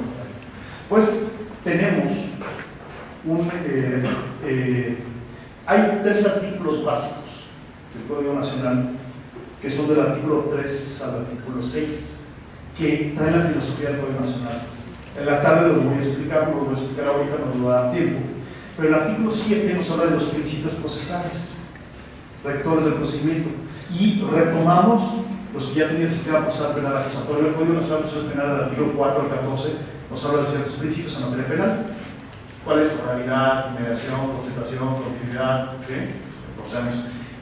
Pues tenemos hay 3 artículos básicos del Código Nacional que son del artículo 3 al artículo 6 que traen la filosofía del Código Nacional. En la tarde los voy a explicar, no los voy a explicar ahorita, no nos va a dar tiempo. Pero el artículo 7 nos habla de los principios procesales, rectores del procedimiento, y retomamos los que ya tenía el sistema procesal penal acusatorio. El Código Nacional de Proceso Penal del artículo 4 al 14 nos habla de ciertos principios en materia penal. ¿Cuál es? Oralidad, mediación, concentración, continuidad, ¿sí?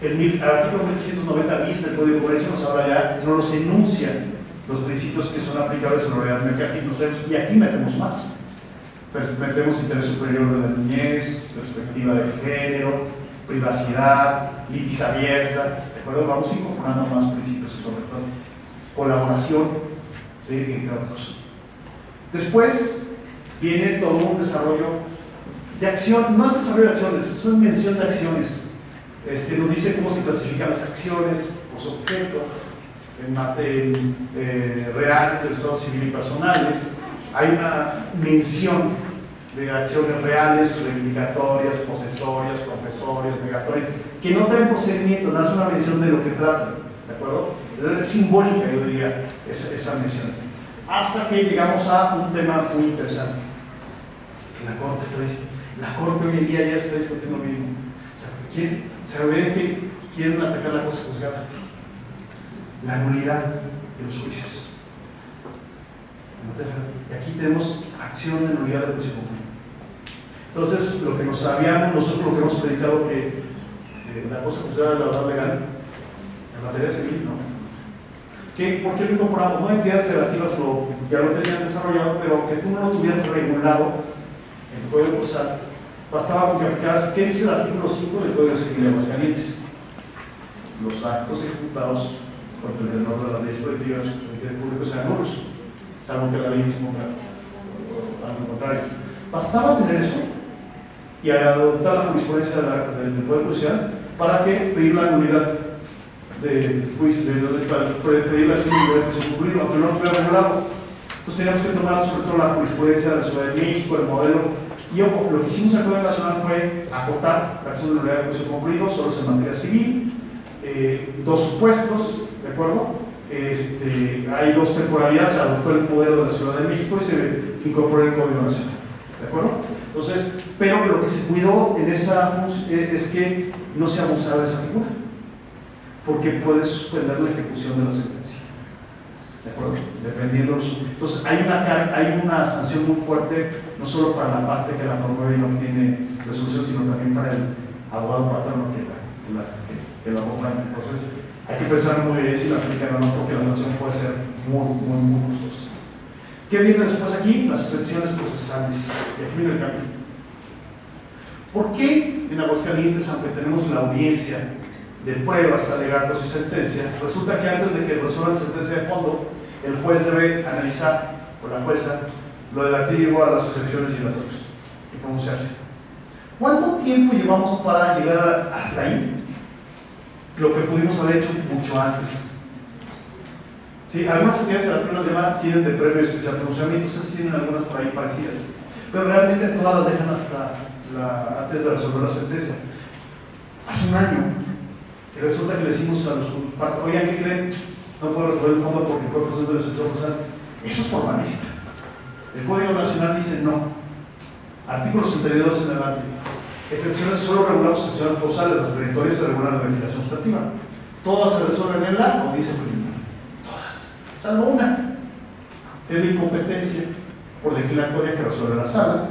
El artículo 1790 bis del Código de Comercio nos habla ya, no los enuncia los principios que son aplicables en la oralidad mercantil, y aquí metemos más. Metemos interés superior de la niñez, perspectiva de género, privacidad, litis abierta, ¿de acuerdo? Vamos incorporando más principios y sobre todo colaboración, ¿sí? Entre otros. Después viene todo un desarrollo de acción, no es desarrollo de acciones, es una mención de acciones. Nos dice cómo se clasifican las acciones, los objetos, reales del Estado civil y personales. Hay una mención de acciones reales, reivindicatorias, posesorias, confesorias, negatorias, que no traen procedimiento, no es una mención de lo que tratan, ¿de acuerdo? Es simbólica, yo diría, esa mención. Hasta que llegamos a un tema muy interesante, que la Corte hoy en día ya está discutiendo lo mismo. O sea, que quieren atacar la cosa juzgada, la nulidad de los juicios. Y aquí tenemos acción de nulidad del juicio común. Entonces, lo que nosotros lo que hemos predicado que la cosa juzgada es la verdad legal, en materia civil, ¿no? ¿Por qué lo incorporamos? No, entidades federativas ya lo tenían desarrollado, pero que tú no lo tuvieras regulado en tu Código Procesal, bastaba con que aplicaras. ¿Qué dice el artículo 5 del Código Civil de Aguascalientes? Los actos ejecutados contra el tenor de las leyes colectivas del interés público sean nulos, salvo que la ley disponga algo contrario. Bastaba tener eso y adoptar la jurisprudencia del Poder Judicial para que pedir la nulidad de juicio, para pedir la acción de juicio concluido, aunque no lo hubiera regulado. Entonces teníamos que tomar sobre todo la jurisprudencia de la Ciudad de México, el modelo. Y ojo, lo que hicimos en el Código Nacional fue acotar la acción de nulidad de juicio concluido, solo en materia civil, 2 supuestos, ¿de acuerdo? Hay 2 temporalidades, se adoptó el modelo de la Ciudad de México y se incorporó el Código Nacional, ¿de acuerdo? Entonces, pero lo que se cuidó en esa es que no se abusara de esa figura, porque puede suspender la ejecución de la sentencia, ¿de acuerdo? Dependiendo de los... Entonces, hay una sanción muy fuerte, no solo para la parte que la promueve y no obtiene resolución, sino también para el abogado patrono que la acompaña. Entonces, hay que pensar muy bien si la aplican o no, porque la sanción puede ser muy costosa. ¿Qué viene después aquí? Las excepciones procesales. Y aquí viene el cambio. ¿Por qué en Aguascalientes, aunque tenemos la audiencia de pruebas, alegatos y sentencia, resulta que antes de que resuelvan sentencia de fondo, el juez debe analizar, o la jueza, lo relativo a las excepciones dilatorias y cómo se hace? ¿Cuánto tiempo llevamos para llegar hasta ahí? Lo que pudimos haber hecho mucho antes. ¿Sí? Algunas entidades federativas tienen de previo especial pronunciamiento, esas tienen algunas por ahí parecidas, pero realmente todas las dejan hasta antes de resolver la sentencia. Hace un año, y resulta que le decimos a los partes, oigan, ¿qué creen? No puedo resolver el fondo porque el proceso de excepción procesal. Eso es formalista. El Código Nacional dice no. Artículo 62 en adelante. Excepciones solo regulamos excepciones causales, las preventorias se regulan en la legislación sustantiva. Todas se resuelven en la audiencia preliminar. Todas, salvo una. Es la incompetencia por declinatoria que resuelve la sala.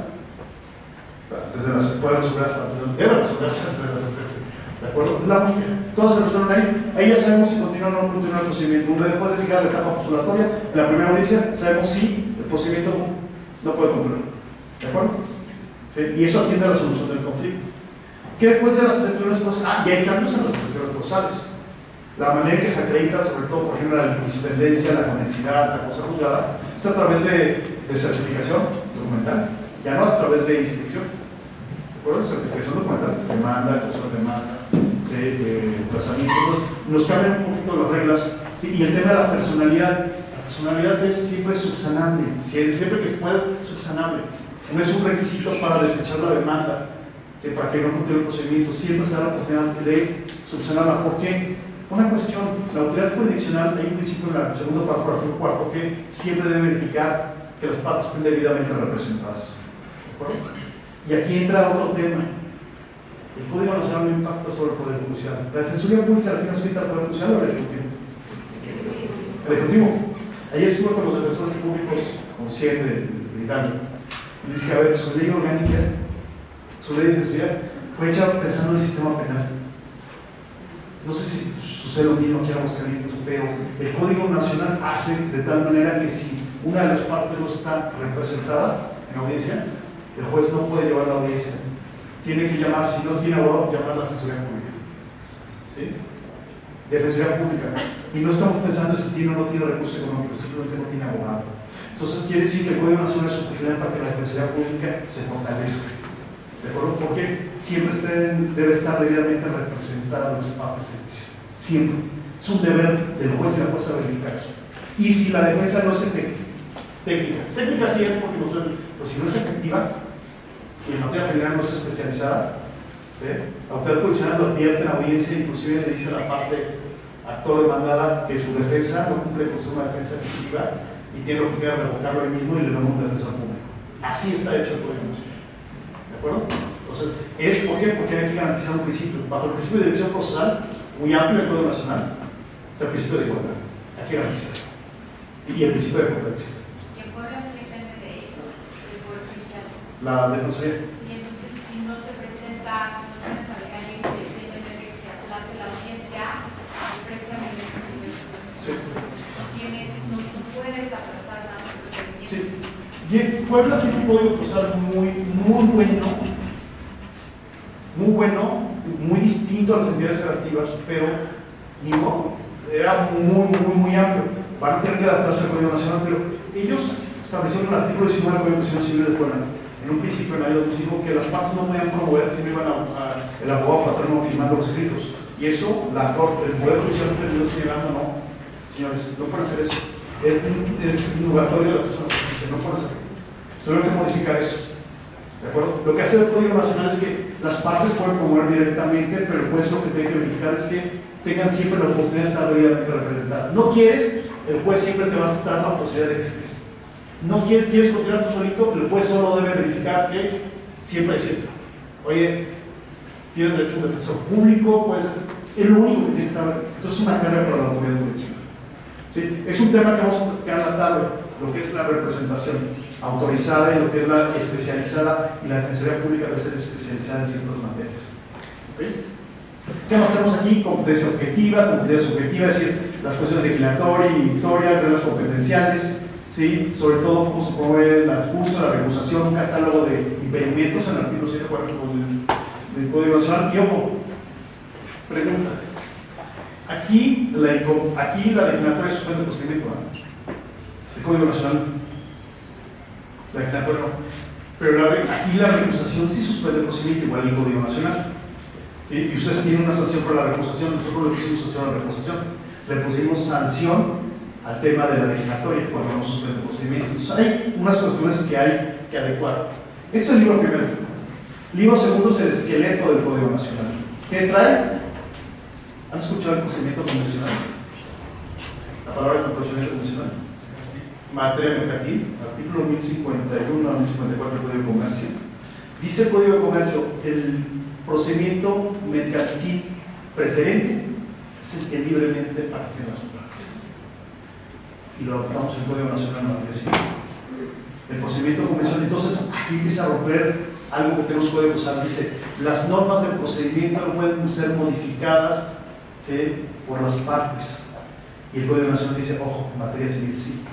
Antes de la puede resolver hasta debe resolverse antes de la sentencia. ¿De acuerdo? Es la única. Todas se resuelven ahí. Ahí ya sabemos si continúa o no continúa el procedimiento. Una después de fijar la etapa postulatoria, en la primera audiencia sabemos si el procedimiento no puede continuar. ¿De acuerdo? ¿Sí? Y eso atiende a la solución del conflicto. ¿Qué después de las excepciones? Pues, y hay cambios en las excepciones causales. La manera en que se acredita, sobre todo, por ejemplo, la independencia, la conexidad, la cosa juzgada, es a través de certificación documental, ya no a través de inspección. ¿De acuerdo? Certificación documental, demanda, cosa de demanda, desplazamientos. Nos cambian un poquito las reglas. ¿Sí? Y el tema de la personalidad. La personalidad es siempre subsanable, siempre que se pueda, subsanable. No es un requisito para desechar la demanda, ¿sí? Para que no continúe el procedimiento. Siempre se da la oportunidad de subsanarla. ¿Por qué? Una cuestión, la autoridad jurisdiccional, hay un principio en el segundo párrafo del artículo cuarto que siempre debe verificar que las partes estén debidamente representadas. ¿De acuerdo? Y aquí entra otro tema. El Código Nacional no impacta sobre el Poder Judicial. ¿La Defensoría Pública la tiene escrita al Poder Judicial o al Ejecutivo? El Ejecutivo. Ayer estuve con los defensores públicos, con 100 de Hidalgo. Y les dije, a ver, su ley orgánica, su ley de defensoría, fue hecha pensando en el sistema penal. No sé si sucede lo mismo aquí en Aguascalientes, pero el Código Nacional hace de tal manera que si una de las partes no está representada en audiencia, el juez no puede llevar la audiencia. Tiene que llamar, si no tiene abogado, llamar a la Defensoría Pública. ¿Sí? Defensoría Pública. Y no estamos pensando si tiene o no tiene recursos económicos, simplemente no tiene abogado. Entonces quiere decir que el Código Nacional es suficiente para que la Defensoría Pública se fortalezca. ¿De acuerdo? Porque siempre debe estar debidamente representada en las partes de juicio. Siempre. Es un deber del juez y la jueza verificar eso. Y si la defensa no es técnica sí es porque no suele, pero si no es efectiva y en materia federal no es especializada, ¿sí? La autoridad judicial lo advierte en la audiencia, inclusive le dice a la parte actor demandada que su defensa no cumple con una defensa efectiva y tiene la oportunidad de revocarlo ahí mismo y le nombra un defensor público. Así está hecho el Código Nacional. ¿De acuerdo? Entonces, ¿por qué? Porque hay que garantizar un principio. Bajo el principio de derecho procesal, muy amplio del Código Nacional, está el principio de igualdad. Hay que garantizar. Y el principio de contradicción. ¿Qué puebla se depende de ello? ¿El Poder Judicial? La defensoría. Y entonces, si no se presenta, no tienes alguien que depende de que se aplace la audiencia, préstame el documento. Sí. No puedes aplazar más el procedimiento. Sí. Y Puebla tiene un código procesal muy bueno, muy distinto a las entidades federativas, pero digo, era muy amplio. Van a tener que adaptarse al Código Nacional, pero ellos establecieron el artículo 19 del Código de Procedimiento Civil de Puebla. En un principio, en el año 2005, que las partes no podían promover si no iban el abogado paterno firmando los escritos. Y eso, el Poder Judicial terminó señalando, no, señores, no pueden hacer eso. Es innovatorio de la acceso a la justicia, no pueden hacerlo. Tuvieron que modificar eso. ¿De acuerdo? Lo que hace el Código Nacional es que las partes pueden promover directamente, pero el juez lo que tiene que verificar es que tengan siempre la oportunidad de estar debidamente representadas. No quieres, el juez siempre te va a dar la posibilidad de que estés. No quieres continuar tú solito, el juez solo debe verificar que siempre hay cierto. Oye, tienes derecho a un defensor público, pues es lo único que tienes que estar. Entonces es una carga para la autoridad jurisdiccional. ¿Sí? Es un tema que vamos a platicar en la tarde, lo que es la representación autorizada y lo que es la especializada, y la Defensoría Pública debe ser especializada en ciertas materias. ¿Okay? ¿Qué más tenemos aquí? Competencia objetiva, competencia subjetiva, es decir, las cuestiones declaratoria y victoria, reglas competenciales, ¿sí? Sobre todo cómo se promueve la excusa, la recusación, un catálogo de impedimentos en el artículo 140 del Código Nacional. Y ojo, pregunta. Aquí la declaratoria suspende el procedimiento, ¿no? El Código Nacional. La declaratoria no. Pero aquí la recusación sí suspende el procedimiento, igual el Código Nacional. ¿Sí? Y ustedes tienen una sanción por la recusación, nosotros le pusimos sanción a la recusación. Le pusimos sanción al tema de la declaratoria cuando no suspende el procedimiento. Entonces hay unas cuestiones que hay que adecuar. Este es el libro primero. Libro segundo es el esqueleto del Código Nacional. ¿Qué trae? ¿Han escuchado el procedimiento convencional? La palabra procedimiento convencional. Materia mercantil, artículo 1051 a 1054 del Código de Comercio. Dice el Código de Comercio, el procedimiento mercantil preferente es el que libremente parte las partes. Y lo adoptamos en el Código Nacional de Materia Civil. El procedimiento comercial, entonces aquí empieza a romper algo que tenemos código postal. Dice, las normas del procedimiento no pueden ser modificadas, ¿sí?, por las partes. Y el Código Nacional dice, ojo, en materia civil sí.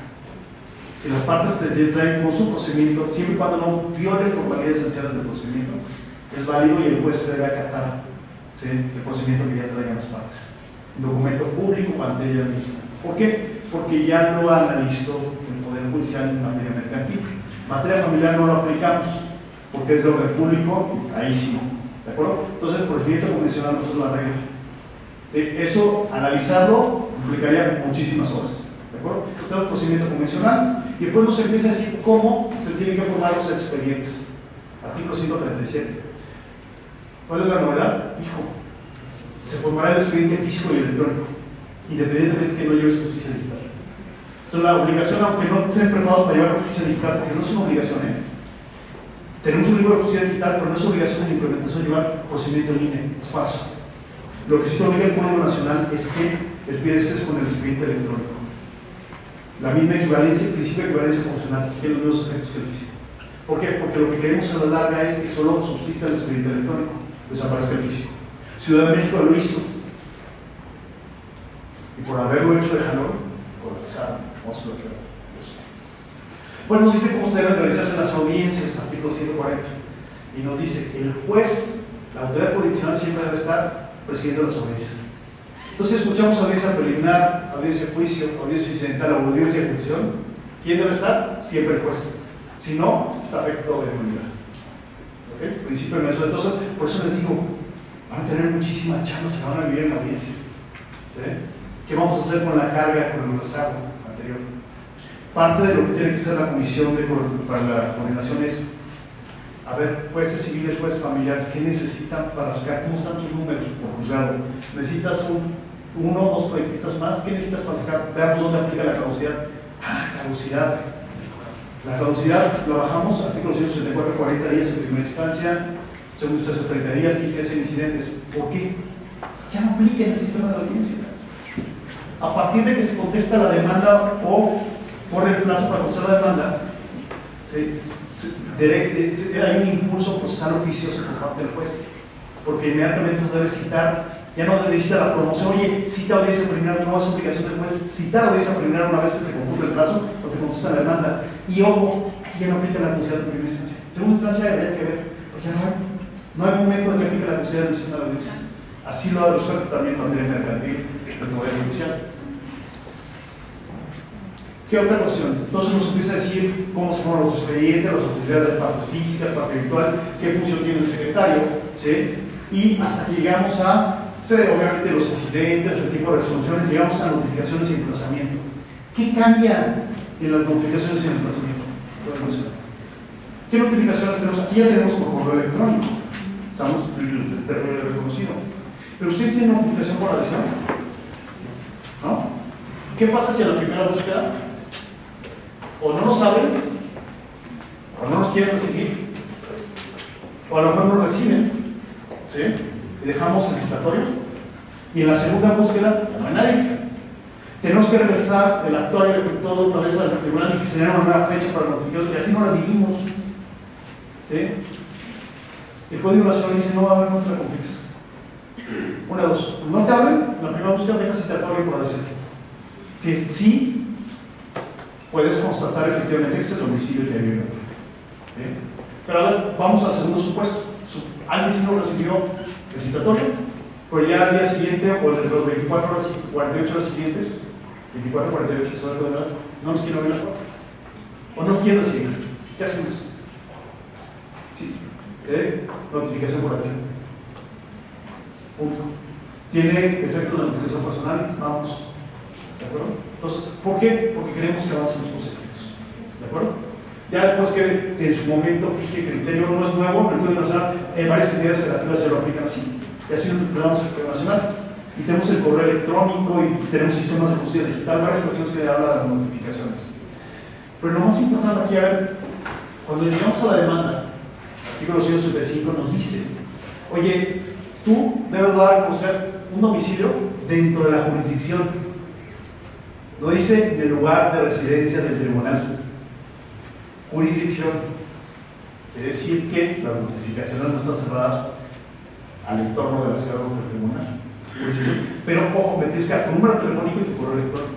Si las partes te traen con su procedimiento, siempre y cuando no viole formalidades esenciales del procedimiento, es válido y el juez se debe acatar, ¿sí?, el procedimiento que ya traigan las partes. Documento público ante ella misma. ¿Por qué? Porque ya lo analizó el Poder Judicial en materia mercantil. En materia familiar no lo aplicamos, porque es de orden público, ahí sí. ¿De acuerdo? Entonces, el procedimiento convencional no es la regla. ¿Sí? Eso, analizarlo, implicaría muchísimas horas. ¿De acuerdo? Entonces, tenemos el procedimiento convencional y después nos empieza a decir cómo se tienen que formar los expedientes. Artículo 137. ¿Cuál es la novedad? Hijo, se formará el expediente físico y electrónico, independientemente que no lleves justicia digital. Entonces, la obligación, aunque no estén preparados para llevar justicia digital, porque no es una obligación, tenemos un libro de justicia digital, pero no es obligación de implementación llevar procedimiento en línea, es falso. Lo que sí te obliga el Código Nacional es que empieces con el expediente electrónico. La misma equivalencia, el principio de equivalencia funcional, que tiene los mismos efectos que el físico. ¿Por qué? Porque lo que queremos a la larga es que solo subsista el expediente electrónico, desaparezca el físico. Ciudad de México lo hizo, y por haberlo hecho de jalón, colapsaron. Vamos a ver. Bueno, nos dice cómo se deben realizarse las audiencias, artículo 140, y nos dice que el juez, la autoridad jurisdiccional, siempre debe estar presidiendo las audiencias. Entonces, escuchamos audiencia preliminar, audiencia de juicio, audiencia incidental o audiencia de ejecución. ¿Quién debe estar? Siempre el juez. Si no, está afectado de nulidad. ¿Ok? Principio de eso. Entonces, por eso les digo, van a tener muchísima chamba, se van a vivir en la audiencia. ¿Sí? ¿Qué vamos a hacer con la carga, con el rezago anterior? Parte de lo que tiene que ser la comisión para la coordinación es, a ver, jueces civiles, jueces familiares, ¿qué necesitan para sacar? ¿Cómo están tus números por juzgado? ¿Necesitas uno o dos proyectistas más? ¿Qué necesitas para sacar? Veamos dónde aplica la caducidad. Caducidad. La caducidad la bajamos, artículo 164, 40 días en primera instancia, segunda instancia 30 días, 15 días en incidentes. ¿Por qué? Ya no aplica en el sistema de la audiencia. A partir de que se contesta la demanda o por el plazo para contestar la demanda, hay un impulso procesal oficioso por parte del juez, porque inmediatamente nos debe citar, ya no debe citar la promoción, oye, cita audiencia preliminar, no es obligación del juez, citar audiencia preliminar una vez que se computa el plazo o se contesta la demanda. Y ojo, aquí ya no aplica la caducidad de primera instancia. Segunda instancia habría que ver, porque ya no hay momento de que aplique la caducidad de la decisión de la audiencia. Así lo ha resuelto también en materia mercantil el Poder Judicial. ¿Qué otra cuestión? Entonces nos empieza a decir cómo se forman los expedientes, las autoridades de parte física, parte virtual, qué función tiene el secretario, ¿sí? Y hasta que llegamos a, obviamente, los incidentes, el tipo de resoluciones, llegamos a notificaciones y emplazamiento. ¿Qué cambia en las notificaciones y emplazamiento? ¿Qué notificaciones tenemos? Aquí ya tenemos por correo electrónico, estamos el territorio reconocido. Pero usted tiene notificación por adhesión, ¿no? ¿Qué pasa si a la primera búsqueda o no nos abren, o no nos quieren recibir, o a lo mejor nos reciben, ¿sí? Y dejamos el citatorio, y en la segunda búsqueda no hay nadie? Tenemos que regresar el actual y el todo otra vez al tribunal y que se dé una nueva fecha para la notificación, y así no la vivimos. ¿Sí? El Código Nacional dice: no va a haber otra conflictos. Una de dos, no te abren, la primera búsqueda deja citatorio por adhesión. Si sí, puedes constatar efectivamente que es el domicilio que vive. ¿Sí? Pero a ver, vamos al segundo supuesto. Alguien sí no recibió el citatorio, pero ya al día siguiente o dentro de 24 horas, 48 horas siguientes, 24, 48, no nos quieren abrir la puerta. O no nos quieren recibir. ¿Qué hacemos? Sí. Notificación por adhesión. Punto. ¿Tiene efectos de notificación personal? Vamos. ¿De acuerdo? Entonces, ¿por qué? Porque queremos que avancen los procedimientos. ¿De acuerdo? Ya después que en su momento fije criterio, no es nuevo, pero el Código Nacional, varias entidades federativas ya lo aplican así. Y así lo damos al Código Nacional. Y tenemos el correo electrónico y tenemos sistemas de justicia digital, varias cuestiones que hablan de las notificaciones. Pero lo más importante aquí, a ver, cuando llegamos a la demanda, artículo 285 nos dice, oye, tú debes dar a conocer un domicilio dentro de la jurisdicción. No dice en el lugar de residencia del tribunal. Jurisdicción. Quiere decir que las notificaciones no están cerradas al entorno de la ciudad donde está el tribunal. Pero ojo, me tienes que dar tu número telefónico y tu correo electrónico.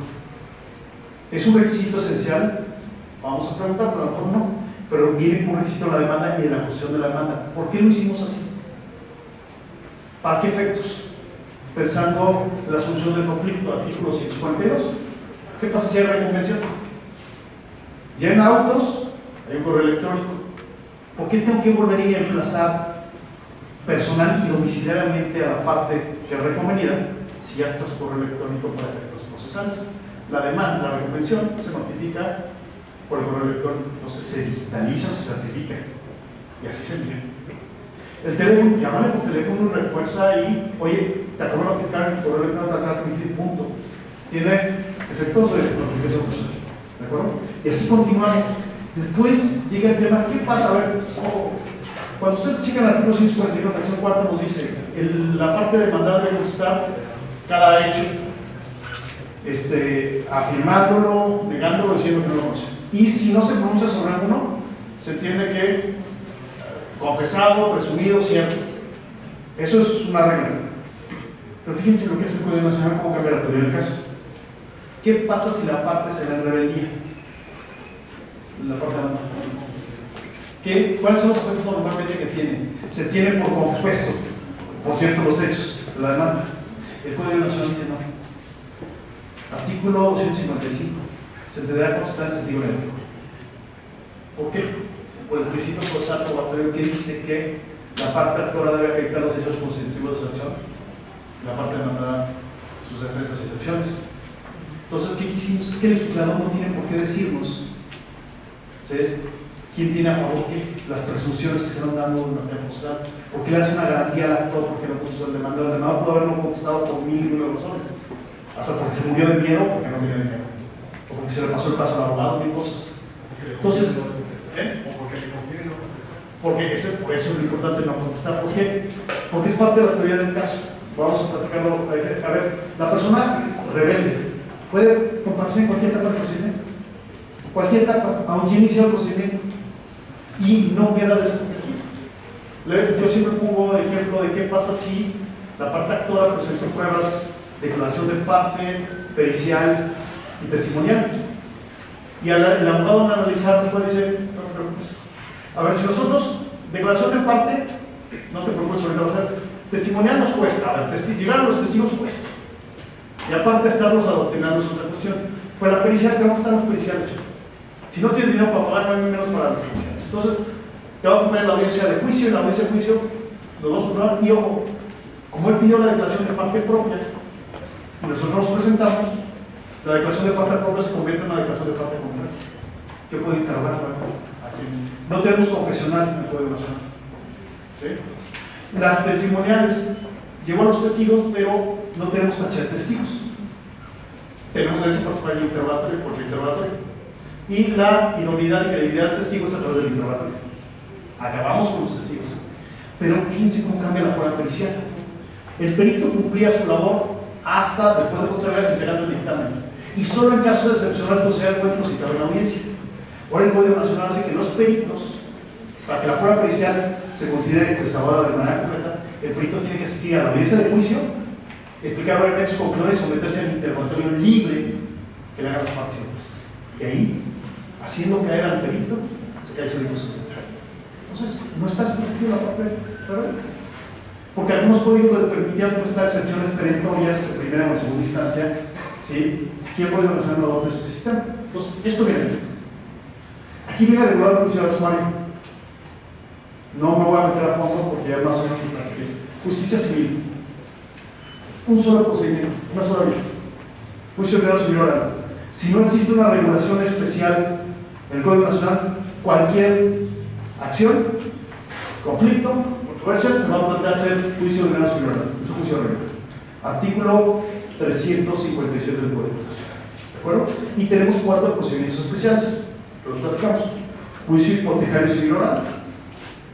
¿Es un requisito esencial? Vamos a preguntar, pero a lo mejor no. Pero viene con un requisito de la demanda y de la posición de la demanda. ¿Por qué lo hicimos así? ¿Para qué efectos? Pensando en la solución del conflicto, artículo 152. ¿Qué pasa si hay reconvención? Ya en autos hay un correo electrónico. ¿Por qué tengo que volver a ir a emplazar personal y domiciliariamente a la parte que es reconvenida si ya estás correo electrónico para efectos procesales? La demanda, la reconvención, se notifica por el correo electrónico, entonces se digitaliza, se certifica y así se envía. El teléfono, llámale por teléfono y refuerza ahí, oye, te acabo de notificar el correo electrónico, te acabo de notificar, punto. Tiene efectos de notificación personal, ¿de acuerdo? Y así continuamos. Después llega el tema, ¿qué pasa? A ver, ojo, cuando ustedes checan el artículo 151, fracción cuarta, nos dice, la parte demandada debe contestar cada hecho, afirmándolo, negándolo, diciendo que no lo conoce. Y si no se pronuncia sobre alguno, se entiende que confesado, presumido, cierto. Eso es una regla. Pero fíjense lo que hace el Código Nacional, cómo cambia la teoría del caso. ¿Qué pasa si la parte se da en rebeldía? La parte de la ¿cuáles son los efectos normalmente que tiene? Se tiene por confeso, por cierto, los hechos, la demanda. El Código Nacional dice no. Artículo 255. Se tendrá que contestar en sentido negativo. ¿Por qué? Por el principio procesal probatorio que dice que la parte actora debe acreditar los hechos constitutivos de su acción, la parte demandada sus defensas y acciones. Entonces, ¿qué quisimos? Es que el legislador no tiene por qué decirnos, ¿sí?, quién tiene a favor qué, las presunciones que se van dando durante el procesal, por qué le hace una garantía al actor porque no contestó el demandado. El demandado puede haber no contestado por 1000 razones, hasta porque se murió de miedo o porque no tenía dinero, o porque se le pasó el paso al abogado, mil cosas. Entonces, porque por eso es lo importante no contestar. ¿Por qué? Porque es parte de la teoría del caso. Vamos a platicarlo. A ver, la persona rebelde puede comparecer en cualquier etapa del procedimiento, cualquier etapa, aunque inicia el procedimiento, y no queda desprotegido. Yo siempre pongo el ejemplo de qué pasa si la parte actora presenta pruebas, declaración de parte, pericial y testimonial, y el abogado al analizar puede decir, no te preocupes. A ver, si nosotros, declaración de parte, no te preocupes, ahorita va a ser testimonial, nos cuesta. A ver, llegar a los testigos cuesta. Y aparte, estarlos adoctrinando es otra cuestión. Pues la pericial, te van a costar los periciales. Si no tienes dinero para pagar, no hay menos para las periciales. Entonces, te vamos a poner la audiencia de juicio, y en la audiencia de juicio nos vamos a probar. Y ojo, como él pidió la declaración de parte propia, y nosotros nos presentamos, la declaración de parte propia se convierte en una declaración de parte completa. Yo puedo interrogar, no tenemos confesional en el Código Nacional. ¿Sí? Las testimoniales, llevo a los testigos, pero no tenemos tacha de testigos. Tenemos derecho a participar en el interrogatorio por el interrogatorio. Y la idoneidad y credibilidad del testigo es a través del interrogatorio. Acabamos con los testigos. Pero fíjense cómo cambia la prueba pericial. El perito cumplía su labor hasta después de considerar entregando digitalmente. Y solo en casos excepcionales considerar encuentros citado en la audiencia. Ahora el Código Nacional hace que los peritos, para que la prueba pericial se considere desahogadora de manera completa, el perito tiene que asistir a la audiencia de juicio, explicar varios conclusiones y someterse al interrogatorio libre que le hagan las partes. Y ahí, haciendo caer al perito, se cae su libro. Entonces, no está protegido la parte, ¿verdad? Porque algunos códigos le permitían prestar excepciones perentorias en primera o en segunda instancia, ¿sí? ¿Quién el Código Nacional no adopta ese sistema? Entonces, esto viene. Aquí viene regulado el juicio de sumario. No me voy a meter a fondo porque ya más o menos justicia civil. Un solo procedimiento, una sola vía. Juicio de civil oral. Si no existe una regulación especial en el Código Nacional, cualquier acción, conflicto, controversia, se va a plantear el juicio de civil oral. Es un juicio de regla. Artículo 357 del Código Nacional. ¿De acuerdo? Y tenemos 4 procedimientos especiales. Los platicamos. Juicio hipotecario civil oral,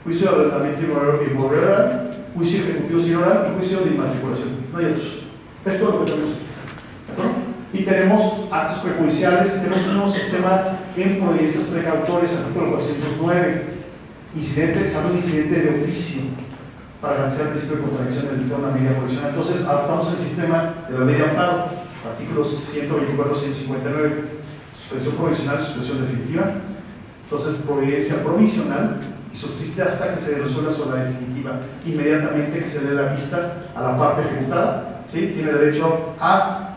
juicio de arrendamiento inmobiliario, juicio ejecutivo sin oral y juicio de inmatriculación. No hay otros. Esto es lo que tenemos aquí. ¿De acuerdo? Y tenemos actos prejudiciales, tenemos un nuevo sistema en providencias precautorias, artículo 409, examen de incidente de oficio para garantizar el principio de contradicción del dictado de una medida provisional. Entonces, adaptamos el sistema de la ley de amparo, artículos 124 159, suspensión provisional, suspensión definitiva. Entonces, providencia provisional y subsiste hasta que se resuelva sobre la definitiva, inmediatamente que se dé la vista a la parte ejecutada, ¿sí? Tiene derecho a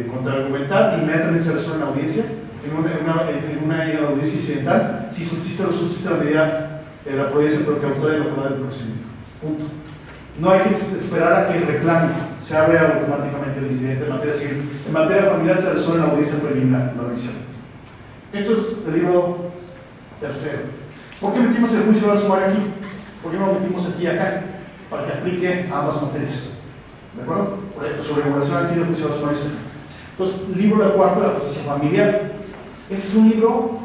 contraargumentar, inmediatamente se resuelve en audiencia, en una audiencia incidental, si subsiste o no subsiste la medida de la providencia precautoria y lo que va del procedimiento. Punto. No hay que esperar a que reclame, se abre automáticamente el incidente en materia civil. En materia familiar se resuelve en la audiencia preliminar, la revisión. Esto es el libro tercero. ¿Por qué metimos el juicio oral sumario aquí? ¿Por qué no lo metimos aquí y acá? Para que aplique a ambas materias. ¿De acuerdo? Por ejemplo, su regulación aquí del juicio oral sumario. Entonces, libro del cuarto de la justicia familiar. Este es un libro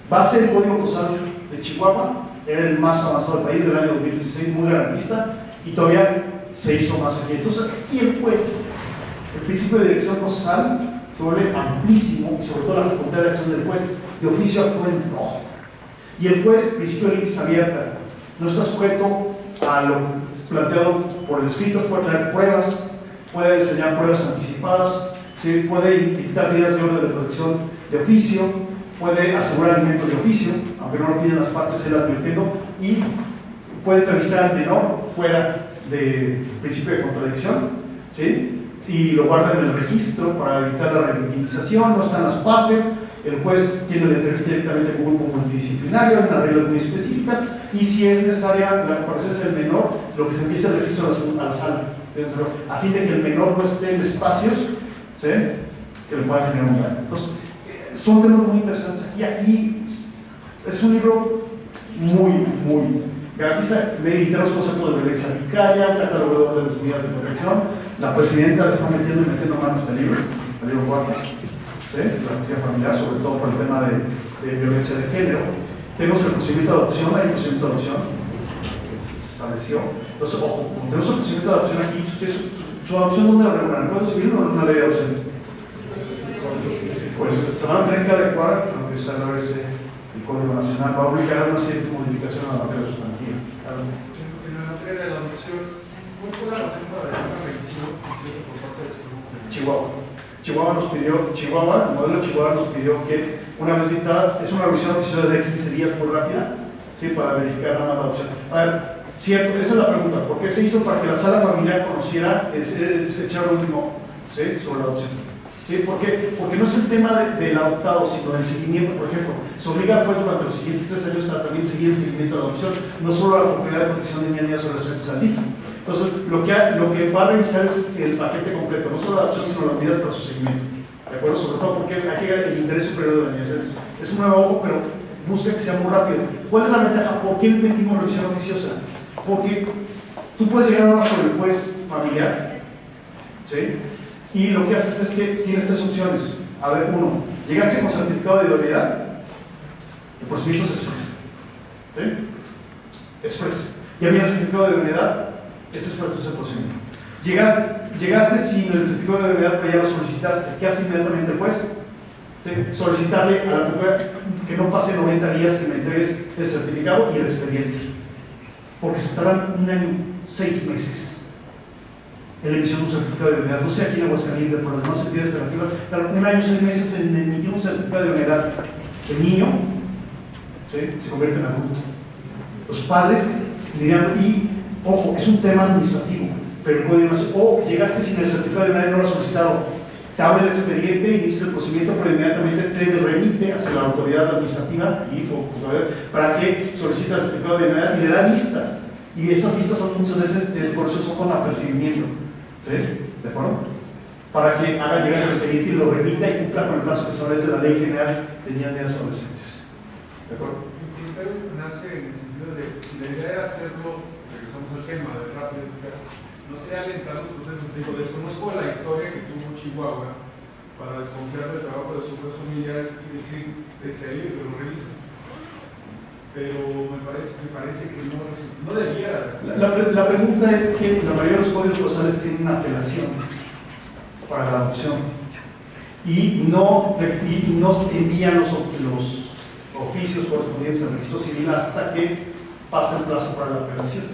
base del Código Postal de Chihuahua, era el más avanzado del país del año 2016, muy garantista, y todavía se hizo más aquí. Entonces, aquí el juez, el principio de dirección procesal, se vuelve amplísimo, y sobre todo la facultad de acción del juez, de oficio actúa en todo. Y el juez, principio de litis abierta, no está sujeto a lo planteado por el escrito, puede traer pruebas, puede diseñar pruebas anticipadas, ¿sí? Puede dictar medidas de orden de protección de oficio, puede asegurar alimentos de oficio, aunque no lo piden las partes, él advirtiendo, y puede entrevistar al menor fuera del principio de contradicción, ¿sí? Y lo guarda en el registro para evitar la revictimización, no están las partes, el juez tiene la entrevista directamente con un grupo multidisciplinario, hay unas reglas muy específicas, y si es necesaria la comparación del menor, lo que se empieza el registro a la sala, ¿sí? A fin de que el menor no esté en espacios, ¿sí? Que le puedan generar un daño. Entonces, son temas muy interesantes aquí. Aquí es un libro muy garantista. Me edité los conceptos de violencia vicaria, catalogador de las medidas de protección. La presidenta le está metiendo mano a este libro, el libro cuarto, ¿sí? La justicia familiar, sobre todo por el tema de violencia de género. Tenemos el procedimiento de adopción, hay un procedimiento de adopción que se estableció. Entonces, ojo, tenemos el procedimiento de adopción aquí. ¿Su adopción dónde la regulan? ¿En el Código Civil o en una ley de adopción? Pues se van a tener que adecuar a lo que establece el Código Nacional, va a obligar una cierta modificación a la materia sustantiva. Claro. En la materia de la adopción, ¿cuál fue la razón para dejar una revisión por parte del Supremo? Chihuahua, el modelo de Chihuahua nos pidió que una vez dictada, es una revisión oficiosa de 15 días muy rápida, ¿sí? Para verificar la nueva adopción. A ver, cierto, esa es la pregunta, ¿por qué se hizo? Para que la sala familiar conociera echar último, ¿sí? Sobre la adopción. ¿Sí? ¿Por qué? Porque no es el tema del adoptado, sino del seguimiento. Por ejemplo, se obliga pues, durante los siguientes 3 años a también seguir el seguimiento de la adopción, no solo a la propiedad de protección de niñas sobre respecto al DIF. Entonces, lo que va a revisar es el paquete completo, no solo la adopción, sino las medidas para su seguimiento. ¿De acuerdo? Sobre todo porque hay que el interés superior de la niñez. Es un nuevo ojo, pero busca que sea muy rápido. ¿Cuál es la ventaja? ¿Por qué metimos revisión oficiosa? Porque tú puedes llegar a una por el juez familiar, ¿sí? Y lo que haces es que tienes 3 opciones. A ver, 1, llegaste con certificado de idoneidad, el procedimiento es express. ¿Sí? Express. Ya viene el certificado de idoneidad, ese express es el procedimiento. Llegaste sin el certificado de idoneidad, pero ya lo solicitaste. ¿Qué hace inmediatamente el juez? ¿Sí? Solicitarle a la autoridad que no pase 90 días que me entregues el certificado y el expediente. Porque se tardan 1 año, 6 meses. En la emisión de un certificado de idoneidad, no sé aquí en Aguascalientes, pero las demás entidades federativas, pero 1 año, 6 meses en emitir un certificado de idoneidad. El niño, ¿sí? Se convierte en adulto. Los padres lidiando, y ojo, es un tema administrativo, pero el código nacional, o llegaste sin el certificado de idoneidad y no lo has solicitado, te abre el expediente, inicia el procedimiento, pero inmediatamente te remite hacia la autoridad administrativa y para que solicite el certificado de idoneidad y le da vista. Y esas vistas son muchas veces, por eso son con apercibimiento. ¿Sí? ¿De acuerdo? Para que haga llegar el expediente y lo remita y cumpla con el plazo que establece la Ley General de Niñas y Adolescentes. ¿De acuerdo? Mi comentario nace en el sentido de si la idea era hacerlo, regresamos al tema de rápido, no sería alentar los procesos. Digo, desconozco la historia que tuvo Chihuahua para desconfiar del trabajo de su juez familiar y decir, desde ahí lo reviso. pero me parece que no debiera. La pregunta es que la mayoría de los códigos procesales tienen una apelación para la adopción y no envían los oficios correspondientes al registro civil hasta que pasa el plazo para la apelación.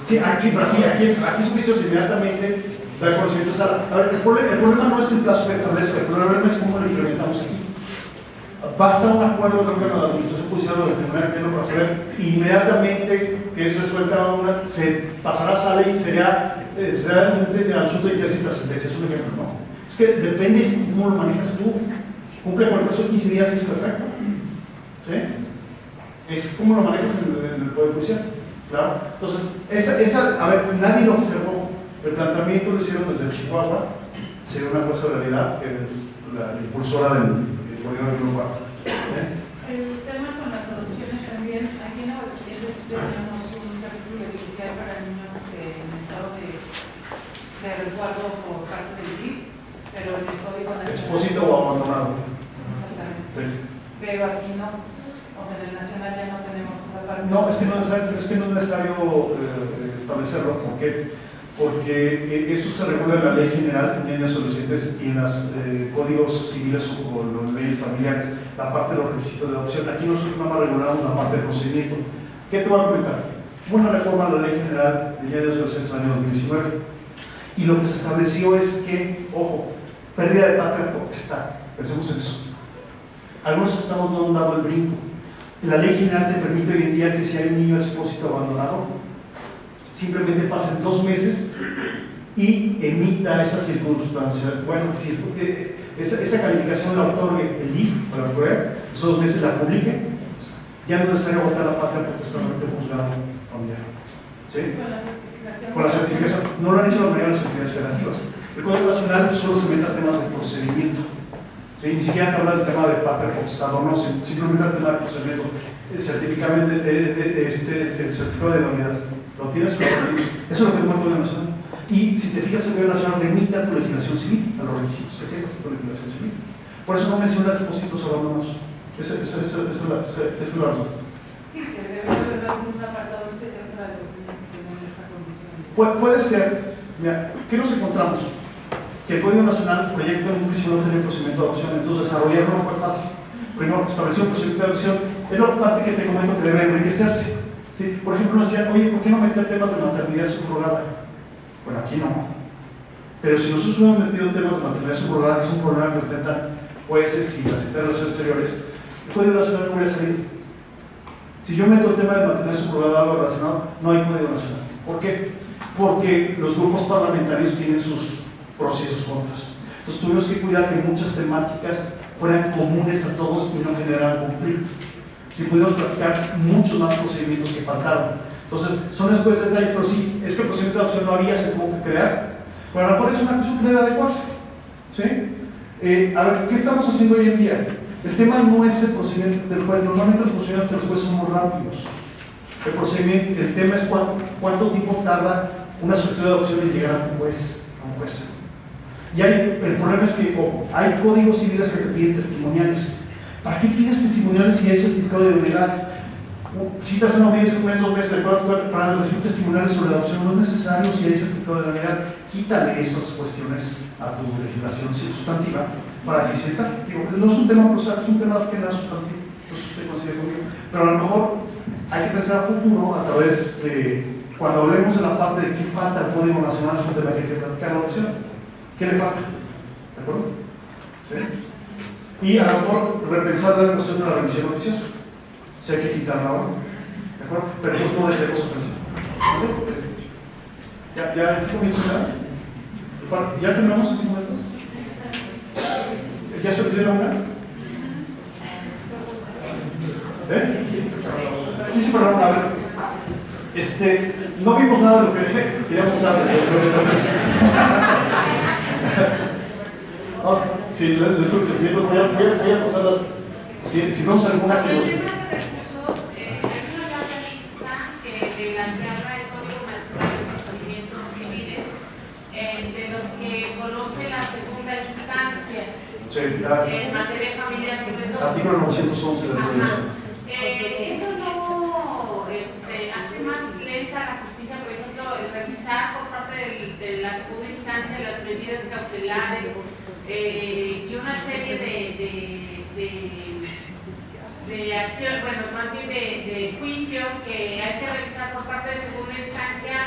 Sí, aquí es oficios inmediatamente da conocimiento. A ver, el problema no es el plazo que establece, el problema es cómo lo implementamos aquí. Basta un acuerdo del órgano de administración judicial o de determinar pleno para saber inmediatamente que es resuelta se pasará a sala y será un asunto de interés y trascendencia. Es un ejemplo, ¿no? Es que depende de cómo lo manejas tú. Cumple con el plazo de 15 días y es perfecto. ¿Sí? Es como lo manejas en el Poder Judicial. Claro. Entonces, a ver, nadie lo observó. El planteamiento lo hicieron desde Chihuahua, sería una cosa de realidad, que es la impulsora del gobierno de Chihuahua. El tema con las adopciones también, aquí en Aguascalientes tenemos un capítulo especial para niños en estado de resguardo por parte del DIF, pero en el Código Nacional. Expósito o abandonado. Exactamente. Sí. Pero aquí no, o sea, en el Nacional ya no tenemos esa parte. No, es que no es necesario establecerlo. ¿Por qué? Porque eso se regula en la Ley General de Niños y Adolescentes y en los códigos civiles o las leyes familiares, la parte de los requisitos de adopción. Aquí nosotros nada más regulamos la parte del procedimiento. ¿Qué te voy a comentar? Hubo una reforma a la Ley General de Niños y Adolescentes en el año 2019 y lo que se estableció es que, ojo, pérdida de patria potestad. Pensemos en eso. Algunos estados no han dado el brinco. La Ley General te permite hoy en día que si hay un niño expósito abandonado, simplemente pasen 2 meses y emita esa circunstancia. Bueno, si esa calificación la otorgue el IF para el poder, esos 2 meses la publique, ya no es necesario votar la patria potestad ante el juzgado familiar. ¿Sí? Con la certificación. No lo han hecho la mayoría de las entidades federativas. El Código Nacional solo se mete a temas de procedimiento. ¿Sí? Ni siquiera te habla del tema de patria potestad o no, simplemente el tema de procedimiento. El certificado de idoneidad. ¿Lo tienes? Eso es lo que toma el Código Nacional. Y si te fijas, el Código Nacional remite a tu legislación civil, a los requisitos que tengas en tu legislación civil. Por eso no menciona expósitos abandonados. Esa es la razón. Sí, que debe haber algún apartado especial para los niños que tienen esta condición. Puede ser. Mira, ¿qué nos encontramos? Que el Código Nacional proyecta un principio de procedimiento de adopción, entonces desarrollarlo no fue fácil. Primero, estableció un procedimiento de adopción, es la parte que te comento que debe enriquecerse. ¿Sí? Por ejemplo, nos decían, oye, ¿por qué no meter temas de maternidad subrogada? Bueno, aquí no. Pero si nosotros hubiéramos metido temas de maternidad subrogada, que es un problema que enfrentan jueces y las Secretarías de Relaciones Exteriores, el Código Nacional no hubiera salido. Si yo meto el tema de maternidad subrogada algo relacionado, no hay Código Nacional. ¿Por qué? Porque los grupos parlamentarios tienen sus pros y sus contras. Entonces tuvimos que cuidar que muchas temáticas fueran comunes a todos y no generaran conflicto. Si pudimos platicar muchos más procedimientos que faltaron. Entonces, son esos detalles, pero sí, es que el procedimiento de adopción no había, se tuvo que crear. Pero a lo mejor es una cuestión que debe adecuarse. ¿Sí? A ver, ¿qué estamos haciendo hoy en día? El tema no es el procedimiento del juez, normalmente los procedimientos del juez son muy rápidos. El tema es cuánto tiempo tarda una solicitud de adopción en llegar a un juez. Y el problema es que, ojo, hay códigos civiles que te piden testimoniales. ¿Para qué pides testimoniales si hay certificado de idoneidad? Si te hacen audiencia un mes, 2 meses, para recibir testimoniales sobre adopción, no es necesario si hay certificado de idoneidad. Quítale esas cuestiones a tu legislación sustantiva para eficientar. No es un tema procesal, es un tema que no es sustantivo. Entonces usted coincide conmigo. Pero a lo mejor hay que pensar a futuro a través de, cuando hablemos de la parte de qué falta al Código Nacional, es un tema que hay que platicar la adopción. ¿Qué le falta? ¿De acuerdo? ¿Sí? Y a lo mejor repensar la cuestión de la revisión noticiosa. Si hay que quitarla ahora. ¿De acuerdo? Pero pues no dejemos ofensiva. ¿Ya en 5 minutos ya? ¿Ya terminamos en 5 minutos? ¿Ya se olvidó una? ¿Quién se paró? A ver. No vimos nada de lo que queríamos usar desde la presentación. Sí, les voy a pasar las. Si no usan alguna que los temas de recursos, es una larga lista de la que habla el Código Nacional de Procedimientos Civiles, de los que conoce la segunda instancia en materia familiar, sobre todo. Artículo 911 del Código. de la segunda instancia, las medidas cautelares y una serie de acción, bueno, más bien de juicios que hay que realizar por parte de segunda instancia,